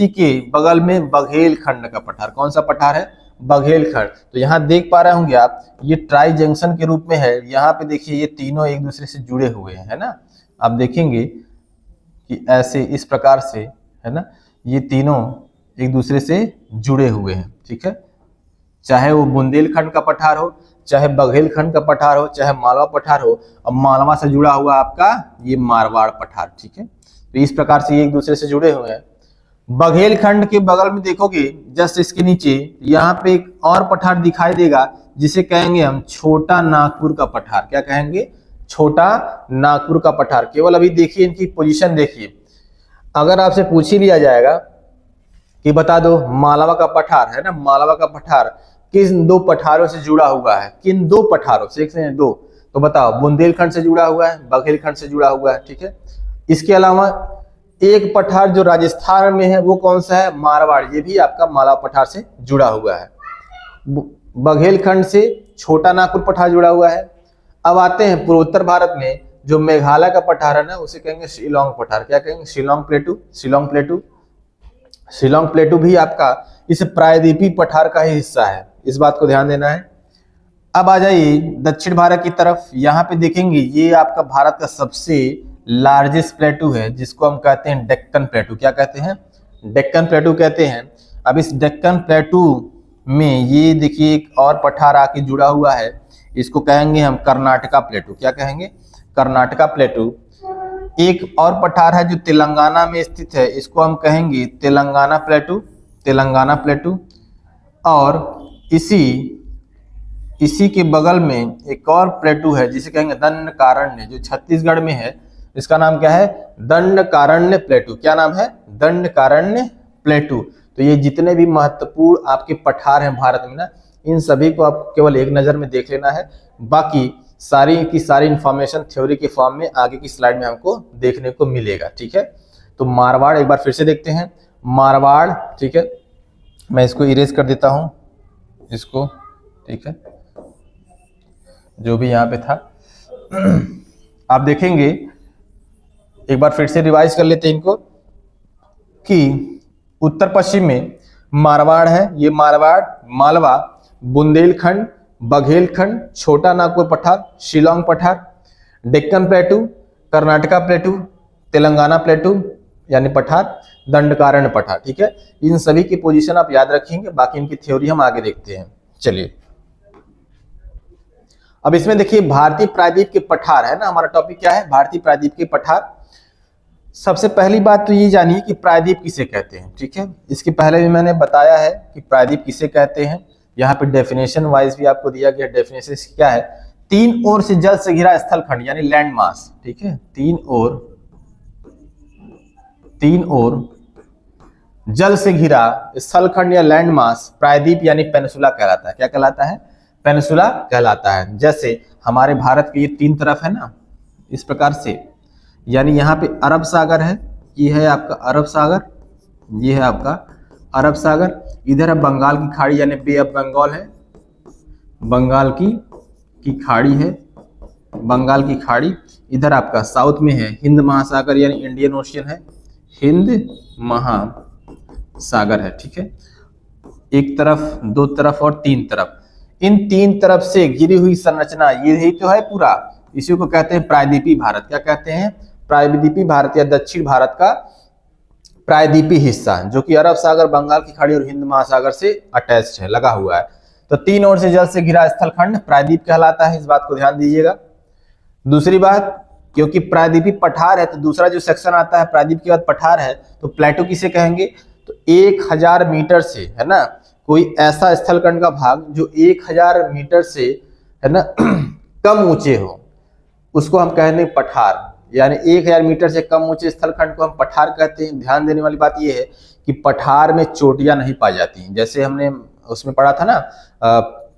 के बगल में बघेलखंड का पठार। कौन सा पठार है? बघेलखंड। तो यहाँ देख पा रहे होंगे आप, ये ट्राई जंक्शन के रूप में है। यहाँ पे देखिए ये तीनों एक दूसरे से जुड़े हुए हैं, है ना। आप देखेंगे कि ऐसे इस प्रकार से है ना, ये तीनों एक दूसरे से जुड़े हुए हैं। ठीक है, चाहे वो बुंदेलखंड का पठार हो, चाहे बघेलखंड का पठार हो, चाहे मालवा पठार हो, और मालवा से जुड़ा हुआ आपका ये मारवाड़ पठार। ठीक है, तो इस प्रकार से ये एक दूसरे से जुड़े हुए हैं। बघेलखंड के बगल में देखोगे जस्ट इसके नीचे यहाँ पे एक और पठार दिखाई देगा जिसे कहेंगे हम छोटा नागपुर का पठार। क्या कहेंगे? छोटा नागपुर का पठार। केवल अभी देखिए इनकी पोजीशन देखिए। अगर आपसे पूछ ही लिया जाएगा कि बता दो मालवा का पठार है ना, मालवा का पठार किन दो पठारों से जुड़ा हुआ है? किन दो पठारों से? एक से दो, तो बताओ। बुंदेलखंड से जुड़ा हुआ है, बघेलखंड से जुड़ा हुआ है। ठीक है, इसके अलावा एक पठार जो राजस्थान में है वो कौन सा है? मारवाड़। ये भी आपका मालवा पठार से जुड़ा हुआ है। बघेलखंड से छोटा नागपुर पठार जुड़ा हुआ है। अब आते हैं पूर्वोत्तर भारत में जो मेघालय का पठार है ना, उसे कहेंगे शिलोंग पठार। क्या कहेंगे? शिलोंग प्लेटू। शिलोंग प्लेटू, शिलोंग प्लेटू भी आपका इस प्रायद्वीपीय पठार का ही हिस्सा है। इस बात को ध्यान देना है। अब आ जाइए दक्षिण भारत की तरफ। यहाँ पे देखेंगे ये आपका भारत का सबसे लार्जेस्ट प्लेटू है, जिसको हम कहते हैं डेक्कन प्लेटू। क्या कहते हैं? डेक्कन प्लेटू कहते हैं। अब इस डेक्कन प्लेटू में ये देखिए एक और पठार आके जुड़ा हुआ है, इसको कहेंगे हम कर्नाटका प्लेटू। क्या कहेंगे? कर्नाटका प्लेटू। एक और पठार है जो तेलंगाना में स्थित है, इसको हम कहेंगे तेलंगाना प्लेटू। तेलंगाना प्लेटू। और इसी के बगल में एक और प्लेटू है जिसे कहेंगे दंडकारण्य, जो छत्तीसगढ़ में है। इसका नाम क्या है? दंडकारण्य प्लेटू। क्या नाम है? दंडकारण्य प्लेटू। तो ये जितने भी महत्वपूर्ण आपके पठार हैं भारत में ना, इन सभी को आप केवल एक नजर में देख लेना है। बाकी सारी की सारी इंफॉर्मेशन थ्योरी के फॉर्म में आगे की स्लाइड में हमको देखने को मिलेगा। ठीक है, तो मारवाड़ एक बार फिर से देखते हैं। मारवाड़, ठीक है, मैं इसको इरेज कर देता हूं इसको। ठीक है, जो भी यहाँ पे था आप देखेंगे, एक बार फिर से रिवाइज कर लेते हैं इनको, कि उत्तर पश्चिम में मारवाड़ है। ये मारवाड़, मालवा, बुंदेलखंड, बघेलखंड, छोटा नागपुर पठार, शिलोंग पठार, डेक्कन प्लेटू, कर्नाटका प्लेटू, तेलंगाना प्लेटू यानी पठार, दंडकारण्य पठार। ठीक है, इन सभी की पोजीशन आप याद रखेंगे, बाकी इनकी थ्योरी हम आगे देखते हैं। चलिए अब इसमें देखिए भारतीय प्रायद्वीप के पठार है ना, हमारा टॉपिक क्या है? भारतीय प्रायद्वीप के पठार। सबसे पहली बात तो ये जानिए कि प्रायद्वीप किसे कहते हैं। ठीक है, इसके पहले भी मैंने बताया है कि प्रायद्वीप किसे कहते हैं। यहाँ पे डेफिनेशन वाइज भी आपको दिया गया। डेफिनेशन क्या है तीन ओर से जल से घिरा स्थलखंड यानी लैंड मास, ठीक है, तीन ओर जल से घिरा स्थलखंड या लैंड मास प्रायद्वीप यानी पेनिसुला कहलाता है। क्या कहलाता है? पेनिसुला कहलाता है। जैसे हमारे भारत के ये तीन तरफ है ना, इस प्रकार से, यानी यहाँ पे अरब सागर है, ये है आपका अरब सागर, ये है आपका अरब सागर, इधर है बंगाल की खाड़ी यानी बे ऑफ बंगाल है, बंगाल की खाड़ी है, बंगाल की खाड़ी, इधर आपका साउथ में है हिंद महासागर यानी इंडियन ओशियन है, हिंद महासागर है, ठीक है। एक तरफ, दो तरफ और तीन तरफ, इन तीन तरफ से घिरी हुई संरचना यही तो है पूरा, इसी को कहते हैं प्रायद्वीपीय भारत। क्या कहते हैं? प्रायद्वीपीय भारत या दक्षिण भारत का प्रायद्वीपीय हिस्सा, जो कि अरब सागर, बंगाल की खाड़ी और हिंद महासागर से अटैच्ड है, लगा हुआ है। तो तीन ओर से जल से घिरा स्थलखंड प्रायद्वीप कहलाता है, इस बात को ध्यान दीजिएगा। दूसरी बात, क्योंकि प्रायद्वीपीय पठार है तो दूसरा जो सेक्शन आता है प्रायद्वीप के बाद पठार है, तो प्लेटो किसे कहेंगे? तो 1000 मीटर से, है ना, कोई ऐसा स्थलखंड का भाग जो 1000 मीटर से, है ना, कम ऊंचे हो, उसको हम कहेंगे पठार। यानी 1000 मीटर से कम ऊंचे स्थलखंड को हम पठार कहते हैं। ध्यान देने वाली बात यह है कि पठार में चोटियां नहीं पाई जाती, जैसे हमने उसमें पढ़ा था ना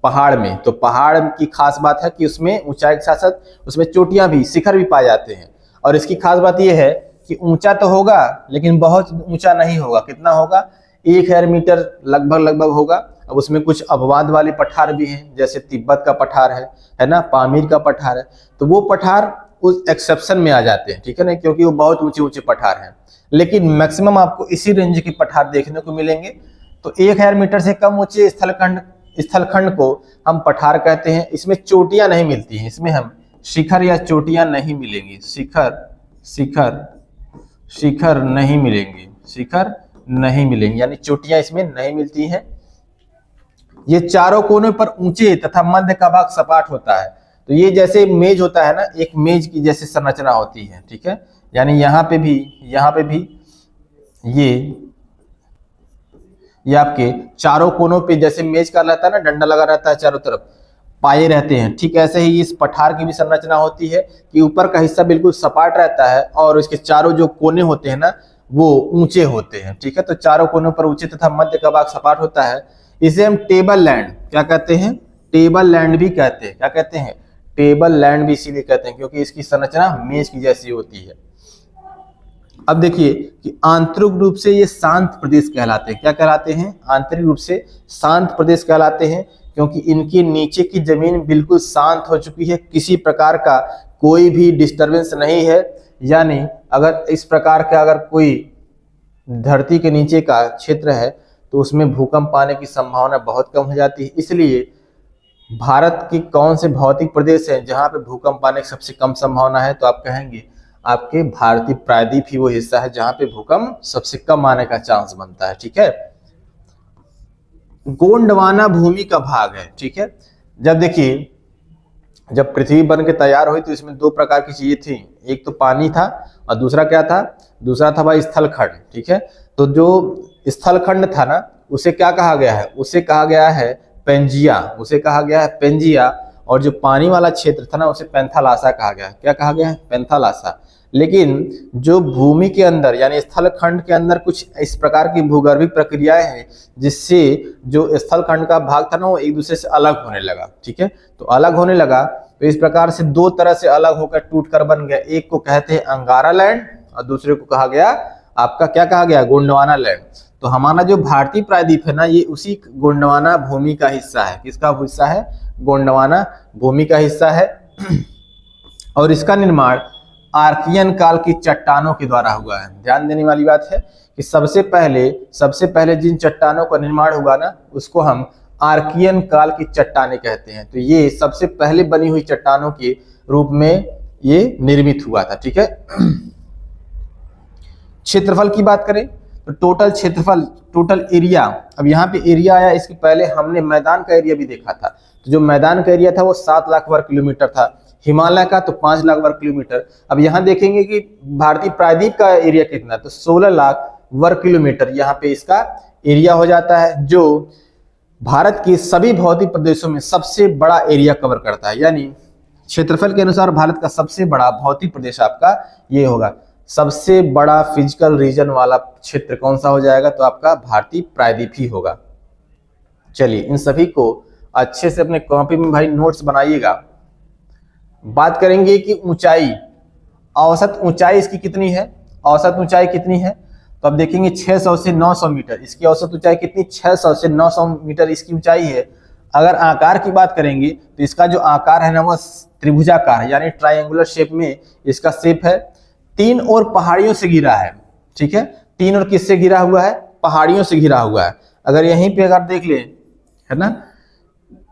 पहाड़ में, तो पहाड़ की खास बात है कि उसमें ऊंचाई के साथ साथ उसमें चोटियां भी, शिखर भी पाए जाते हैं। और इसकी खास बात यह है कि ऊंचा तो होगा लेकिन बहुत ऊंचा नहीं होगा। कितना होगा? 1000 मीटर लगभग होगा। अब उसमें कुछ अपवाद वाले पठार भी हैं, जैसे तिब्बत का पठार है ना, पामीर का पठार है, तो वो पठार उस एक्सेप्शन में आ जाते हैं, ठीक है ना, क्योंकि वो बहुत ऊंचे ऊंचे पठार हैं। लेकिन मैक्सिमम आपको इसी रेंज के पठार देखने को मिलेंगे। तो 1000 मीटर से कम ऊंचे स्थलखंड को हम पठार कहते हैं। इसमें चोटियां नहीं मिलती हैं, इसमें हम शिखर या चोटियां नहीं मिलेंगी, शिखर नहीं मिलेंगे, शिखर नहीं मिलेंगे, यानी चोटियां इसमें नहीं मिलती हैं। ये चारों कोनों पर ऊंचे तथा मध्य का भाग सपाट होता है। तो ये जैसे मेज होता है ना, एक मेज की जैसे संरचना होती है, ठीक है। यानी यहाँ पे भी ये आपके चारों कोनों पे जैसे मेज का रहता है ना, डंडा लगा रहता है, चारों तरफ पाए रहते हैं, ठीक ऐसे ही इस पठार की भी संरचना होती है कि ऊपर का हिस्सा बिल्कुल सपाट रहता है और इसके चारों जो कोने होते हैं ना वो ऊंचे होते हैं, ठीक है। तो चारों कोनों पर ऊंचे तथा मध्य का भाग सपाट होता है। इसे हम टेबल लैंड क्या कहते हैं? टेबल लैंड भी कहते हैं। क्या कहते हैं? टेबल लैंड भी इसीलिए कहते हैं क्योंकि इसकी संरचना मेज की जैसी होती है। अब देखिए कि आंतरिक रूप से ये शांत प्रदेश कहलाते हैं। क्या कहलाते हैं? आंतरिक रूप से शांत प्रदेश कहलाते हैं क्योंकि इनके नीचे की जमीन बिल्कुल शांत हो चुकी है, किसी प्रकार का कोई भी डिस्टरबेंस नहीं है। यानी अगर इस प्रकार का अगर कोई धरती के नीचे का क्षेत्र है तो उसमें भूकंप आने की संभावना बहुत कम हो जाती है। इसलिए भारत के कौन से भौतिक प्रदेश हैं जहां पे भूकंप आने की सबसे कम संभावना है? तो आप कहेंगे आपके भारतीय प्रायद्वीप ही वो हिस्सा है जहां पे भूकंप सबसे कम आने का चांस बनता है, ठीक है। गोंडवाना भूमि का भाग है, ठीक है। जब देखिए जब पृथ्वी बन के तैयार हुई तो इसमें दो प्रकार की चीजें थी, एक तो पानी था और दूसरा क्या था? दूसरा था भाई स्थलखंड, ठीक है। तो जो स्थलखंड था ना उसे क्या कहा गया है? उसे कहा गया है पेंजिया, उसे कहा गया है पेंजिया। और जो पानी वाला क्षेत्र था ना उसे पेंथालासा कहा गया है। क्या कहा गया है? पेंथालासा। लेकिन जो भूमि के अंदर यानी स्थलखंड के अंदर कुछ इस प्रकार की भूगर्भिक प्रक्रियाएं हैं जिससे जो स्थलखंड का भाग था ना वो एक दूसरे से अलग होने लगा, ठीक है। तो अलग होने लगा तो इस प्रकार से दो तरह से अलग होकर टूटकर बन गया। एक को कहते हैं अंगारा लैंड और दूसरे को कहा गया आपका क्या कहा गया? गोंडवाना लैंड। तो हमारा जो भारतीय प्रायद्वीप है ना ये उसी गोंडवाना भूमि का हिस्सा है। किसका हिस्सा है? गोंडवाना भूमि का हिस्सा है। और इसका निर्माण आर्कियन काल की चट्टानों के द्वारा हुआ है। ध्यान देने वाली बात है कि सबसे पहले जिन चट्टानों का निर्माण हुआ ना उसको हम आर्कियन काल की चट्टानें कहते हैं। तो ये सबसे पहले बनी हुई चट्टानों के रूप में ये निर्मित हुआ था, ठीक है। क्षेत्रफल की बात करें तो टोटल क्षेत्रफल, टोटल एरिया, अब यहाँ पे एरिया आया, इसके पहले हमने मैदान का एरिया भी देखा था। तो जो मैदान का एरिया था वो 7 लाख वर्ग किलोमीटर था, हिमालय का तो 5 लाख वर्ग किलोमीटर। अब यहाँ देखेंगे कि भारतीय प्रायद्वीप का एरिया कितना, तो 16 लाख वर्ग किलोमीटर यहाँ पे इसका एरिया हो जाता है, जो भारत के सभी भौतिक प्रदेशों में सबसे बड़ा एरिया कवर करता है। यानी क्षेत्रफल के अनुसार भारत का सबसे बड़ा भौतिक प्रदेश आपका ये होगा। सबसे बड़ा फिजिकल रीजन वाला क्षेत्र कौन सा हो जाएगा? तो आपका भारतीय प्रायद्वीप ही होगा। चलिए, इन सभी को अच्छे से अपने कॉपी में भाई नोट्स बनाइएगा। बात करेंगे कि ऊंचाई, औसत ऊंचाई इसकी कितनी है? औसत ऊंचाई कितनी है? तो अब देखेंगे 600 से 900 मीटर इसकी औसत ऊंचाई कितनी? 600 से 900 मीटर इसकी ऊंचाई है। अगर आकार की बात करेंगे तो इसका जो आकार है ना वो त्रिभुजाकार है, यानी ट्रायंगुलर शेप में इसका शेप है। तीन और पहाड़ियों से घिरा है, ठीक है। तीन और किससे घिरा हुआ है? पहाड़ियों से घिरा हुआ है। अगर यहीं पे अगर देख ले, है ना,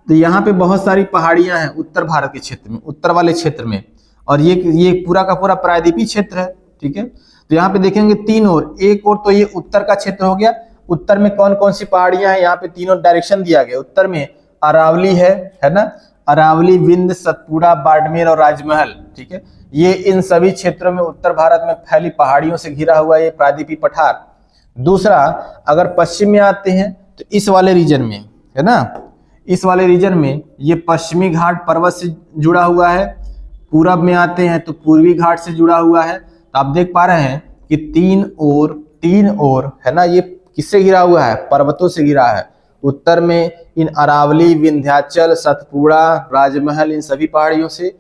तो यहाँ पे बहुत सारी पहाड़ियां हैं उत्तर भारत के क्षेत्र में, उत्तर वाले क्षेत्र में, और ये पूरा का पूरा प्रायद्वीपीय क्षेत्र है, ठीक है। तो यहाँ पे देखेंगे तीन और, एक और तो ये उत्तर का क्षेत्र हो गया। उत्तर में कौन कौन सी पहाड़ियां हैं? यहाँ पे तीनों डायरेक्शन दिया गया। उत्तर में अरावली है ना, अरावली, विंध्य, सतपुड़ा, बाड़मेर और राजमहल, ठीक है। ये इन सभी क्षेत्रों में उत्तर भारत में फैली पहाड़ियों से घिरा हुआ ये प्रायद्वीपीय पठार। दूसरा, अगर पश्चिम में आते हैं तो इस वाले रीजन में, है ना, इस वाले रीजन में ये पश्चिमी घाट पर्वत से जुड़ा हुआ है। पूरब में आते हैं तो पूर्वी घाट से जुड़ा हुआ है। तो आप देख पा रहे हैं कि तीन और, है ना, ये किससे घिरा हुआ है? पर्वतों से घिरा है। उत्तर में इन अरावली, विंध्याचल, सतपुड़ा, राजमहल, इन सभी पहाड़ियों से।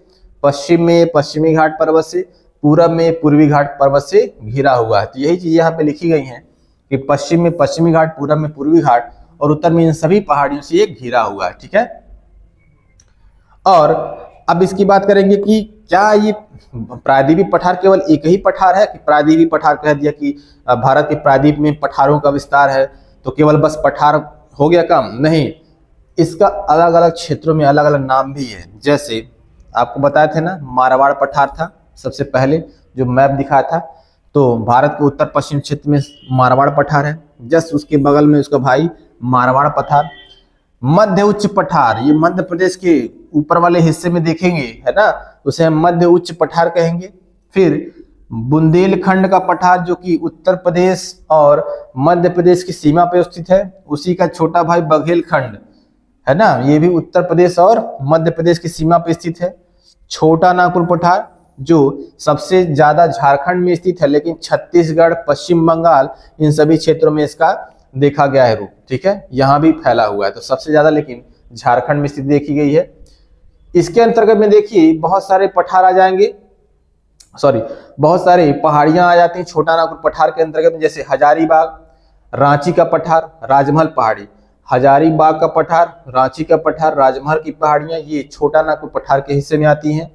पश्चिम में पश्चिमी घाट पर्वत से। पूरब में पूर्वी घाट पर्वत से घिरा हुआ है। तो यही चीज यहाँ पे लिखी गई है कि पश्चिम में पश्चिमी घाट, पूरब में पूर्वी घाट और उत्तर में इन सभी पहाड़ियों से ये घिरा हुआ है, ठीक है। और अब इसकी बात करेंगे कि क्या ये प्रायद्वीपीय पठार केवल एक ही पठार है? कि प्रायद्वीपीय पठार कह दिया कि भारत के प्रायद्वीप में पठारों का विस्तार है तो केवल बस पठार हो गया काम? नहीं, इसका अलग अलग क्षेत्रों में अलग अलग नाम भी है। जैसे आपको बताए थे ना, मारवाड़ पठार था सबसे पहले जो मैप दिखाया था, तो भारत के उत्तर पश्चिम क्षेत्र में मारवाड़ पठार है। जस्ट उसके बगल में उसका भाई मारवाड़ पठार। मध्य उच्च पठार, ये मध्य प्रदेश के ऊपर वाले हिस्से में देखेंगे, है ना, उसे हम मध्य उच्च पठार कहेंगे। फिर बुंदेलखंड का पठार जो कि उत्तर प्रदेश और मध्य प्रदेश की सीमा पर स्थित है, उसी का छोटा भाई बघेलखंड, है ना, ये भी उत्तर प्रदेश और मध्य प्रदेश की सीमा पर स्थित है। छोटा नागपुर पठार जो सबसे ज्यादा झारखंड में स्थित है, लेकिन छत्तीसगढ़, पश्चिम बंगाल, इन सभी क्षेत्रों में इसका देखा गया है रूप, ठीक है, यहाँ भी फैला हुआ है। तो सबसे ज्यादा लेकिन झारखंड में स्थिति देखी गई है। इसके अंतर्गत में देखिए बहुत सारे पठार आ जाएंगे, बहुत सारे पहाड़ियां आ जाती हैं छोटा नागपुर पठार के अंतर्गत में, जैसे हजारीबाग, रांची का पठार, राजमहल पहाड़ी। हजारीबाग का पठार, रांची का पठार, राजमहल की पहाड़ियां, ये छोटा नागपुर पठार के हिस्से में आती हैं।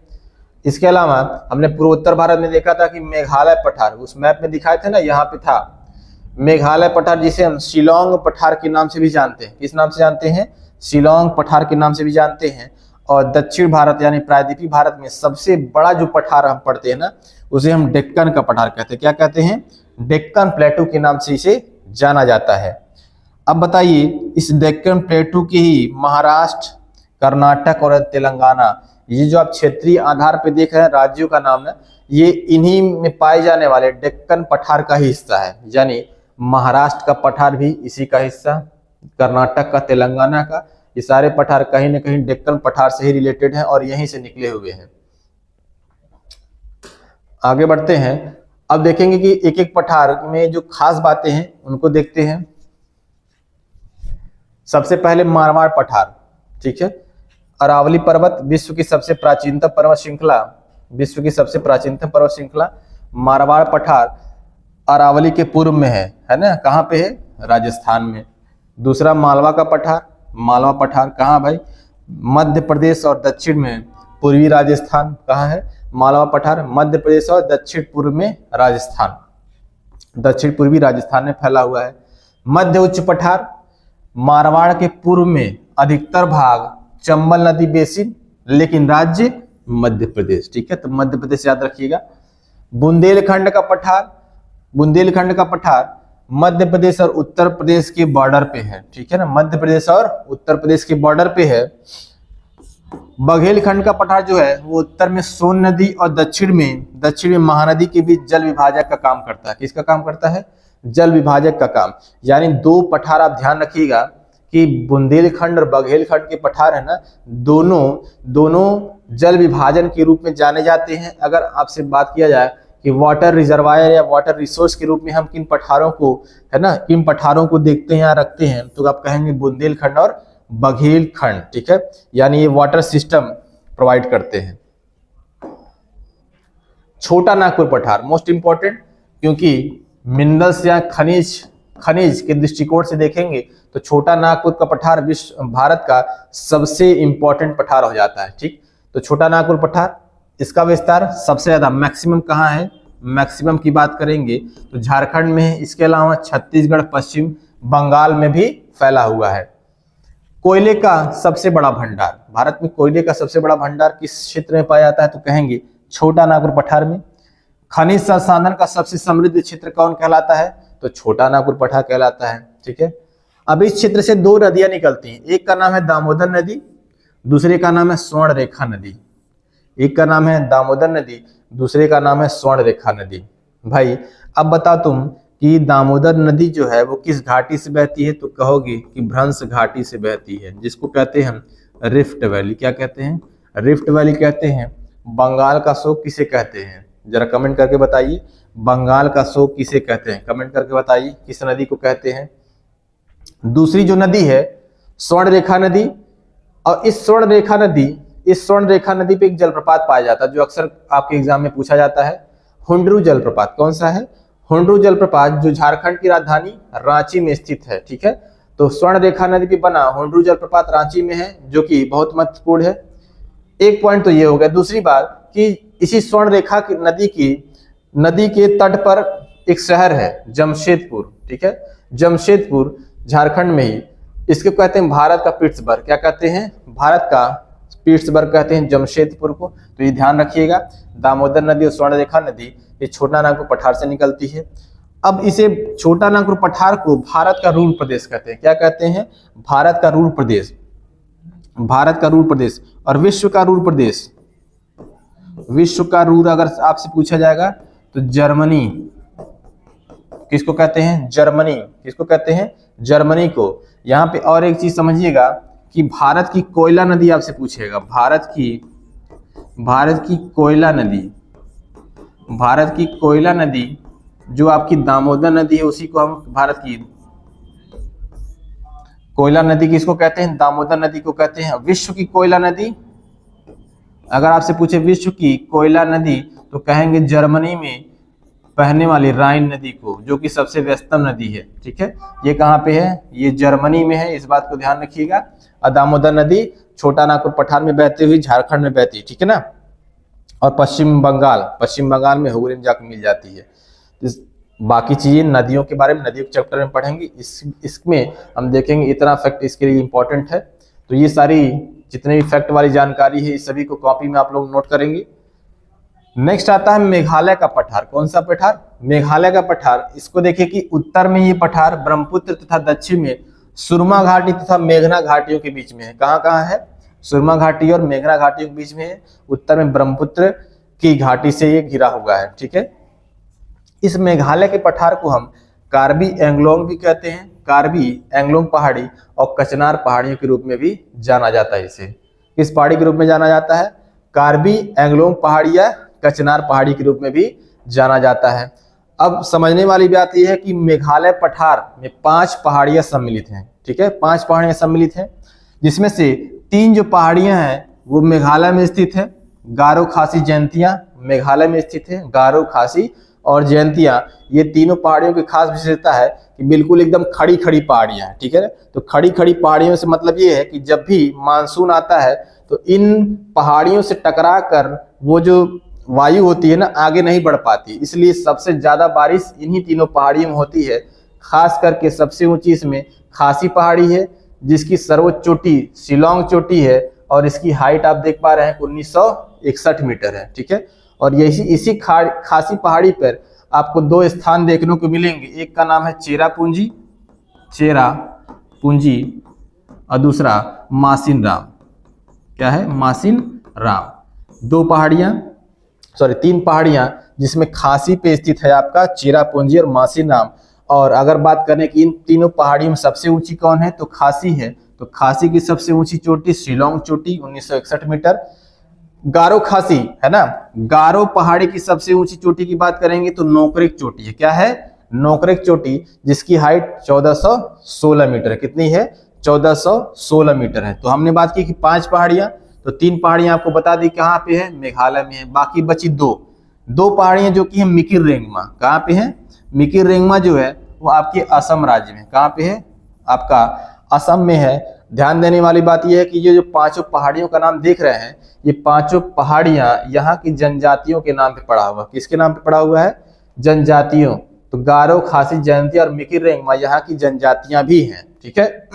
इसके अलावा हमने पूर्वोत्तर भारत में देखा था कि मेघालय पठार, उस मैप में दिखाए थे ना, यहाँ पे था मेघालय पठार, जिसे हम शिलोंग पठार के नाम से भी जानते हैं। किस नाम से जानते हैं? शिलोंग पठार के नाम से भी जानते हैं। और दक्षिण भारत यानी प्रायद्वीपीय भारत में सबसे बड़ा जो पठार हम पढ़ते हैं ना, उसे हम डेक्कन का पठार कहते हैं। क्या कहते हैं? डेक्कन प्लेटू के नाम से इसे जाना जाता है। अब बताइए, इस डेक्कन प्लेटू की ही महाराष्ट्र, कर्नाटक और तेलंगाना, ये जो आप क्षेत्रीय आधार पे देख रहे हैं राज्यों का नाम है, ये इन्हीं में पाए जाने वाले डेक्कन पठार का ही हिस्सा है। यानी महाराष्ट्र का पठार भी इसी का हिस्सा, कर्नाटक का, तेलंगाना का, ये सारे पठार कहीं ना कहीं डेक्कन पठार से ही रिलेटेड हैं और यहीं से निकले हुए हैं। आगे बढ़ते हैं। अब देखेंगे कि एक एक पठार में जो खास बातें हैं उनको देखते हैं। सबसे पहले मारवाड़ पठार, ठीक है। अरावली पर्वत विश्व की सबसे प्राचीनतम पर्वत श्रृंखला, विश्व की सबसे प्राचीनतम पर्वत श्रृंखला मारवाड़ पठार अरावली के पूर्व में है ना, कहाँ पे है? राजस्थान में। दूसरा मालवा का पठार, मालवा पठार कहाँ भाई? मध्य प्रदेश और दक्षिण में पूर्वी राजस्थान। कहाँ है मालवा पठार? मध्य प्रदेश और दक्षिण पूर्व में राजस्थान, दक्षिण पूर्वी राजस्थान में फैला हुआ है। मध्य उच्च पठार मारवाड़ के पूर्व में, अधिकतर भाग चंबल नदी बेसिन, लेकिन राज्य मध्य प्रदेश, ठीक है, तो मध्य प्रदेश याद रखिएगा। बुंदेलखंड का पठार, बुंदेलखंड का पठार मध्य प्रदेश और उत्तर प्रदेश के बॉर्डर पे है, ठीक है ना, मध्य प्रदेश और उत्तर प्रदेश के बॉर्डर पे है। बघेलखंड का पठार जो है वो उत्तर में सोन नदी और दक्षिण में महानदी के बीच जल विभाजक का काम करता है। किसका काम करता है? जल विभाजक का काम। यानी दो पठार आप ध्यान रखिएगा कि बुंदेलखंड और बघेलखंड के पठार है ना, दोनों जल विभाजन के रूप में जाने जाते हैं। अगर आपसे बात किया जाए कि वाटर रिजर्वायर या वाटर रिसोर्स के रूप में हम किन पठारों को, है ना, किन पठारों को देखते हैं या रखते हैं, तो आप कहेंगे बुंदेलखंड और बघेलखंड, ठीक है, यानी ये वाटर सिस्टम प्रोवाइड करते हैं। छोटा नागपुर पठार मोस्ट इंपॉर्टेंट, क्योंकि मिनरल्स या खनिज के दृष्टिकोण से देखेंगे तो छोटा नागपुर का पठार भारत का सबसे इंपॉर्टेंट पठार हो जाता है। ठीक, तो छोटा नागपुर पठार, इसका विस्तार सबसे ज्यादा मैक्सिमम कहाँ है, मैक्सिमम की बात करेंगे तो झारखंड में है। इसके अलावा छत्तीसगढ़, पश्चिम बंगाल में भी फैला हुआ है। कोयले का सबसे बड़ा भंडार, भारत में कोयले का सबसे बड़ा भंडार किस क्षेत्र में पाया जाता है, तो कहेंगे छोटा नागपुर पठार में। खनिज संसाधन का सबसे समृद्ध क्षेत्र कौन कहलाता है, तो छोटा नागपुर पठार कहलाता है। ठीक है, अब इस क्षेत्र से दो नदियां निकलती हैं, एक का नाम है दामोदर नदी, दूसरे का नाम है स्वर्ण रेखा नदी। एक का नाम है दामोदर नदी, दूसरे का नाम है स्वर्ण रेखा नदी। भाई अब बताओ तुम कि दामोदर नदी जो है वो किस घाटी से बहती है, तो कहोगे कि भ्रंश घाटी से बहती है, जिसको कहते हैं रिफ्ट वैली। क्या कहते हैं, रिफ्ट वैली कहते हैं। बंगाल का शोक किसे कहते हैं, जरा कमेंट करके बताइए, बंगाल का शोक किसे कहते हैं, कमेंट करके बताइए किस नदी को कहते हैं। दूसरी जो नदी है स्वर्ण रेखा नदी, और इस स्वर्ण रेखा नदी पे एक जलप्रपात पाया जाता है जो अक्सर आपके एग्जाम में पूछा जाता है, हुंडरू जलप्रपात। कौन सा है, हुंडरू जलप्रपात, जो झारखंड की राजधानी रांची में स्थित है। ठीक है, तो स्वर्ण रेखा नदी पे बना हुंडरू जलप्रपात रांची में है, जो कि बहुत महत्वपूर्ण है। एक पॉइंट तो ये हो गया। दूसरी बात कि इसी स्वर्ण रेखा की नदी के तट पर एक शहर है जमशेदपुर। ठीक है, जमशेदपुर झारखंड में ही, इसको कहते हैं भारत का पिट्सबर्ग। क्या कहते हैं, भारत का पिट्सबर्ग कहते हैं जमशेदपुर को। तो ये ध्यान रखिएगा, दामोदर नदी और स्वर्ण रेखा नदी ये छोटा नागपुर पठार से निकलती है। अब इसे छोटा नागपुर पठार को भारत का रूल प्रदेश कहते हैं। क्या कहते हैं, भारत का रूल प्रदेश, भारत का रूल प्रदेश। और विश्व का रूल प्रदेश, विश्व का रूल अगर आपसे पूछा जाएगा तो जर्मनी किसको कहते हैं, जर्मनी किसको कहते हैं, जर्मनी को। यहाँ पे और एक चीज समझिएगा कि भारत की कोयला नदी आपसे पूछेगा, भारत की कोयला नदी जो आपकी दामोदर नदी है, उसी को हम भारत की कोयला नदी किसको कहते हैं, दामोदर नदी को कहते हैं। विश्व की कोयला नदी, अगर आपसे पूछे विश्व की कोयला नदी तो कहेंगे जर्मनी में बहने वाली राइन नदी को, जो कि सबसे व्यस्तम नदी है। ठीक है, ये कहाँ पे है, ये जर्मनी में है, इस बात को ध्यान रखिएगा। और दामोदर नदी छोटा नागपुर पठार में बहती हुई झारखंड में बहती है। ठीक है ना, और पश्चिम बंगाल में हुगली में जाकर मिल जाती है। बाकी चीजें नदियों के बारे में नदियों के चैप्टर में पढ़ेंगे, इसमें हम देखेंगे इतना फैक्ट इसके लिए इंपॉर्टेंट है। तो ये सारी जितने भी फैक्ट वाली जानकारी है इस सभी को कॉपी में आप लोग नोट करेंगे। नेक्स्ट आता है मेघालय का पठार। कौन सा पठार, मेघालय का पठार। इसको देखिए कि उत्तर में ये पठार ब्रह्मपुत्र तथा दक्षिण में सुरमा घाटी तथा मेघना घाटियों के बीच में है। कहाँ कहाँ है, सुरमा घाटी और मेघना घाटियों के बीच में है। उत्तर में ब्रह्मपुत्र की घाटी से ये घिरा हुआ है। ठीक है, इस मेघालय के पठार को हम कार्बी एंग्लोंग भी कहते हैं, कार्बी एंग्लोंग पहाड़ी और कचनार पहाड़ियों के रूप में भी जाना जाता है। इसे किस पहाड़ी के रूप में जाना जाता है, कार्बी एंग्लोंग पहाड़ी या कचनार पहाड़ी के रूप में भी जाना जाता है। अब समझने वाली बात यह है कि मेघालय पठार में 5 पहाड़ियां सम्मिलित हैं। ठीक है, 5 पहाड़ियां सम्मिलित हैं, जिसमें से 3 जो पहाड़ियां हैं वो मेघालय में स्थित है। गारो खासी जयंतियां मेघालय में स्थित है, गारो खासी और जयंतियां, ये तीनों पहाड़ियों की खास विशेषता है कि बिल्कुल एकदम खड़ी खड़ी पहाड़ियां हैं। ठीक है, तो खड़ी खड़ी पहाड़ियों से मतलब ये है कि जब भी मानसून आता है तो इन पहाड़ियों से टकरा कर वो जो वायु होती है ना आगे नहीं बढ़ पाती, इसलिए सबसे ज्यादा बारिश इन्हीं तीनों पहाड़ियों में होती है। खास करके सबसे ऊंची इसमें खासी पहाड़ी है, जिसकी सर्वोच्च चोटी शिलोंग चोटी है, और इसकी हाइट आप देख पा रहे हैं 1961 मीटर है। ठीक है, और यही इसी खासी पहाड़ी पर आपको 2 स्थान देखने को मिलेंगे। एक का नाम है चेरापूंजी और दूसरा मासिन राम। क्या है, मासिन राम। 3 पहाड़ियां जिसमें खासी पे स्थित है आपका चेरापूंजी और मासिन राम। और अगर बात करें कि इन तीनों पहाड़ियों में सबसे ऊंची कौन है, तो खासी है। तो खासी की सबसे ऊंची चोटी शिलोंग चोटी 1961 मीटर। गारो खासी है ना, गारो पहाड़ी की सबसे ऊंची चोटी की बात करेंगे तो नोकरेक चोटी है। क्या है? नोकरेक चोटी, जिसकी हाइट 1416 मीटर है। कितनी है? 1416 मीटर है। तो हमने बात की कि 5 पहाड़ियां, तो 3 पहाड़ियां आपको बता दी कहाँ पे है, मेघालय में है। बाकी बची दो पहाड़ियां जो कि है मिकिर रेंगमा। कहाँ पे है? मिकिर रेंगमा जो है वो आपके असम राज्य में। कहाँ पे है? आपका असम में है। ध्यान देने वाली बात यह है कि ये जो 5 पहाड़ियों का नाम देख रहे हैं, ये 5 पहाड़ियां यहाँ की जनजातियों के नाम पे पड़ा हुआ। किसके नाम पे पड़ा हुआ है? जनजातियों। तो गारो, खासी, जयंती और मिकिर रेंगमा यहाँ की जनजातियां भी हैं। ठीक है।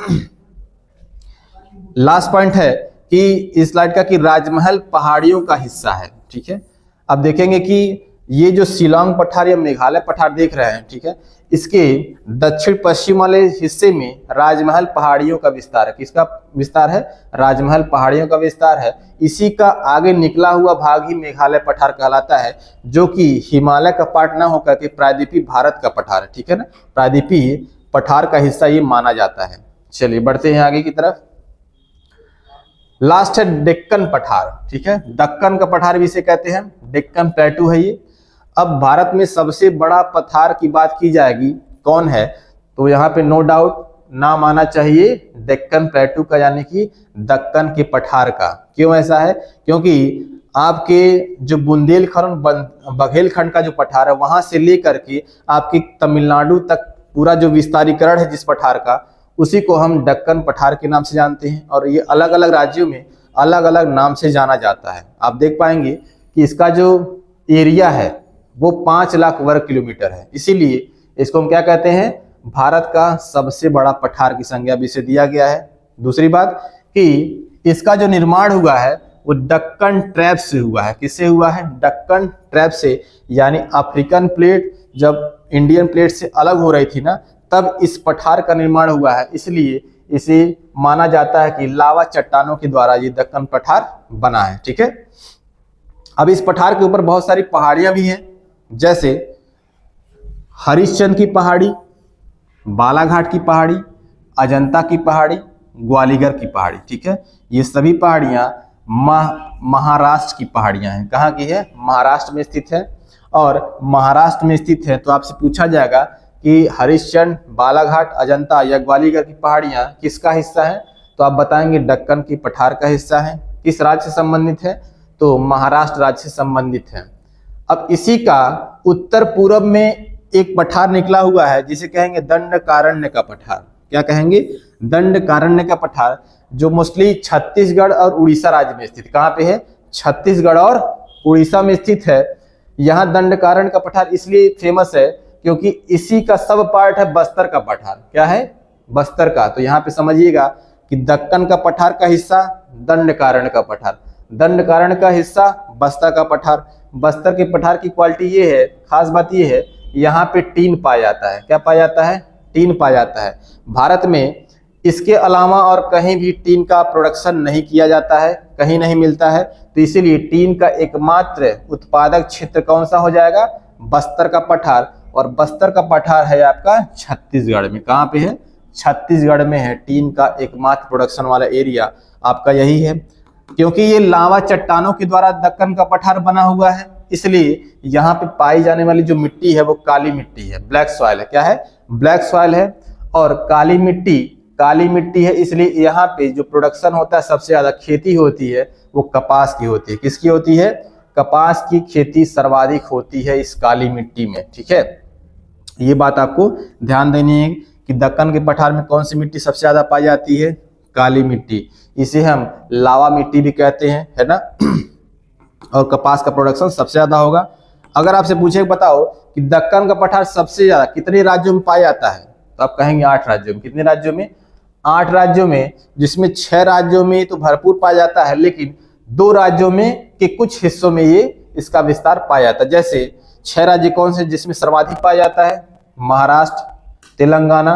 लास्ट पॉइंट है कि इस स्लाइड का कि राजमहल पहाड़ियों का हिस्सा है। ठीक है। अब देखेंगे कि ये जो शिलांग पठार या मेघालय पठार देख रहे हैं, ठीक है, इसके दक्षिण पश्चिम वाले हिस्से में राजमहल पहाड़ियों का विस्तार है। किसका विस्तार है? राजमहल पहाड़ियों का विस्तार है। इसी का आगे निकला हुआ भाग ही मेघालय पठार कहलाता है, जो कि हिमालय का पार्ट ना होकर के प्रायद्वीपीय भारत का पठार है। ठीक है ना, प्रायद्वीपीय पठार का हिस्सा ये माना जाता है। चलिए बढ़ते हैं आगे की तरफ। लास्ट है डेक्कन पठार। ठीक है, दक्कन का पठार भी इसे कहते हैं, डेक्कन प्लेटू है ये। अब भारत में सबसे बड़ा पठार की बात की जाएगी, कौन है, तो यहाँ पे नो डाउट नाम आना चाहिए डेक्कन प्लेटू का, यानी कि दक्कन के पठार का। क्यों ऐसा है? क्योंकि आपके जो बुंदेलखंड बघेलखंड का जो पठार है, वहां से लेकर के आपके तमिलनाडु तक पूरा जो विस्तारीकरण है जिस पठार का, उसी को हम दक्कन पठार के नाम से जानते हैं। और ये अलग अलग राज्यों में अलग अलग नाम से जाना जाता है। आप देख पाएंगे कि इसका जो एरिया है वो 5 लाख वर्ग किलोमीटर है। इसीलिए इसको हम क्या कहते हैं? भारत का सबसे बड़ा पठार की संज्ञा भी इसे दिया गया है। दूसरी बात कि इसका जो निर्माण हुआ है वो दक्कन ट्रैप से हुआ है। किससे हुआ है? दक्कन ट्रैप से, यानी अफ्रीकन प्लेट जब इंडियन प्लेट से अलग हो रही थी ना, तब इस पठार का निर्माण हुआ है। इसलिए इसे माना जाता है कि लावा चट्टानों के द्वारा ये दक्कन पठार बना है। ठीक है। अब इस पठार के ऊपर बहुत सारी पहाड़ियां भी हैं, जैसे हरिश्चंद्र की पहाड़ी, बालाघाट की पहाड़ी, अजंता की पहाड़ी, ग्वालियर की पहाड़ी। ठीक है, ये सभी पहाड़ियां महाराष्ट्र की पहाड़ियां हैं। कहाँ की है? महाराष्ट्र में स्थित है। और महाराष्ट्र में स्थित है तो आपसे पूछा जाएगा कि हरिश्चंद्र, बालाघाट, अजंता या ग्वालियर की पहाड़ियां किसका हिस्सा है, तो आप बताएंगे दक्कन की पठार का हिस्सा है। किस राज्य से संबंधित है? तो महाराष्ट्र राज्य से संबंधित है। अब इसी का उत्तर पूर्व में एक पठार निकला हुआ है जिसे कहेंगे दंडकारण्य का पठार। क्या कहेंगे? दंडकारण्य का पठार, जो मोस्टली छत्तीसगढ़ और उड़ीसा राज्य में स्थित। कहाँ पे है? छत्तीसगढ़ और उड़ीसा में स्थित है। यहाँ दंडकारण्य का पठार इसलिए फेमस है क्योंकि इसी का सब पार्ट है बस्तर का पठार। क्या है? बस्तर का। तो यहाँ पे समझिएगा कि दक्कन का पठार का हिस्सा दंडकारण्य का पठार, दंडकारण्य का हिस्सा बस्तर का पठार। बस्तर के पठार की क्वालिटी ये है, खास बात ये है, यहाँ पे टीन पाया जाता है। क्या पाया जाता है? टीन पाया जाता है। भारत में इसके अलावा और कहीं भी टीन का प्रोडक्शन नहीं किया जाता है, कहीं नहीं मिलता है। तो इसीलिए टीन का एकमात्र उत्पादक क्षेत्र कौन सा हो जाएगा? बस्तर का पठार। और बस्तर का पठार है आपका छत्तीसगढ़ में। कहाँ पे है? छत्तीसगढ़ में है। टीन का एकमात्र प्रोडक्शन वाला एरिया आपका यही है। क्योंकि ये लावा चट्टानों के द्वारा दक्कन का पठार बना हुआ है, इसलिए यहाँ पे पाई जाने वाली जो मिट्टी है वो काली मिट्टी है, ब्लैक सॉइल है। क्या है? ब्लैक सॉइल है। और काली मिट्टी है, इसलिए यहाँ पे जो प्रोडक्शन होता है, सबसे ज्यादा खेती होती है वो कपास की होती है। किसकी होती है? कपास की खेती सर्वाधिक होती है इस काली मिट्टी में। ठीक है, ये बात आपको ध्यान देनी है कि दक्कन के पठार में कौन सी मिट्टी सबसे ज्यादा पाई जाती है? काली मिट्टी। इसे हम लावा मिट्टी भी कहते हैं, है ना। और कपास का प्रोडक्शन सबसे ज्यादा होगा। अगर आपसे पूछे बताओ कि दक्कन का पठार सबसे ज्यादा कितने राज्यों में पाया जाता है, तो आप कहेंगे 8 राज्यों में। कितने राज्यों में? 8 राज्यों में, जिसमें 6 राज्यों में तो भरपूर पाया जाता है, लेकिन 2 राज्यों में के कुछ हिस्सों में ये इसका विस्तार पाया जाता है। जैसे 6 राज्य कौन से जिसमें सर्वाधिक पाया जाता है? महाराष्ट्र, तेलंगाना,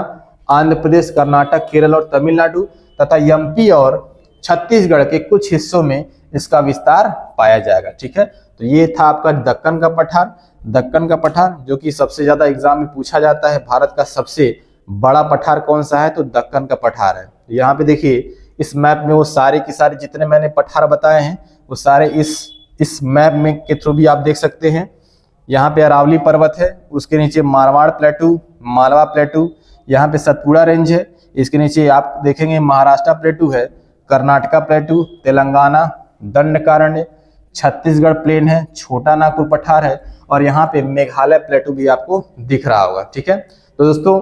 आंध्र प्रदेश, कर्नाटक, केरल और तमिलनाडु तथा एमपी और छत्तीसगढ़ के कुछ हिस्सों में इसका विस्तार पाया जाएगा। ठीक है, तो ये था आपका दक्कन का पठार। दक्कन का पठार जो कि सबसे ज्यादा एग्जाम में पूछा जाता है, भारत का सबसे बड़ा पठार कौन सा है, तो दक्कन का पठार है। यहाँ पे देखिए इस मैप में वो सारे की सारे जितने मैंने पठार बताए हैं वो सारे इस मैप में के थ्रू भी आप देख सकते हैं। यहाँ पे अरावली पर्वत है, उसके नीचे मारवाड़ प्लेटू, मालवा प्लेटू, यहाँ पे सतपुड़ा रेंज है, इसके नीचे आप देखेंगे महाराष्ट्र प्लेटू है, कर्नाटका प्लेटू, तेलंगाना दंडकारण्य, छत्तीसगढ़ प्लेन है, छोटा नागपुर पठार है, और यहाँ पे मेघालय प्लेटू भी आपको दिख रहा होगा। ठीक है, तो दोस्तों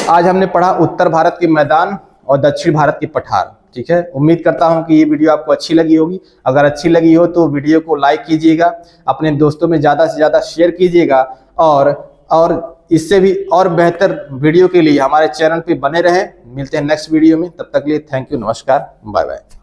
आज हमने पढ़ा उत्तर भारत के मैदान और दक्षिण भारत के पठार। ठीक है, उम्मीद करता हूं कि ये वीडियो आपको अच्छी लगी होगी। अगर अच्छी लगी हो तो वीडियो को लाइक कीजिएगा, अपने दोस्तों में ज़्यादा से ज़्यादा शेयर कीजिएगा, और इससे भी और बेहतर वीडियो के लिए हमारे चैनल पे बने रहें। मिलते हैं नेक्स्ट वीडियो में, तब तक के लिए थैंक यू, नमस्कार, बाय बाय।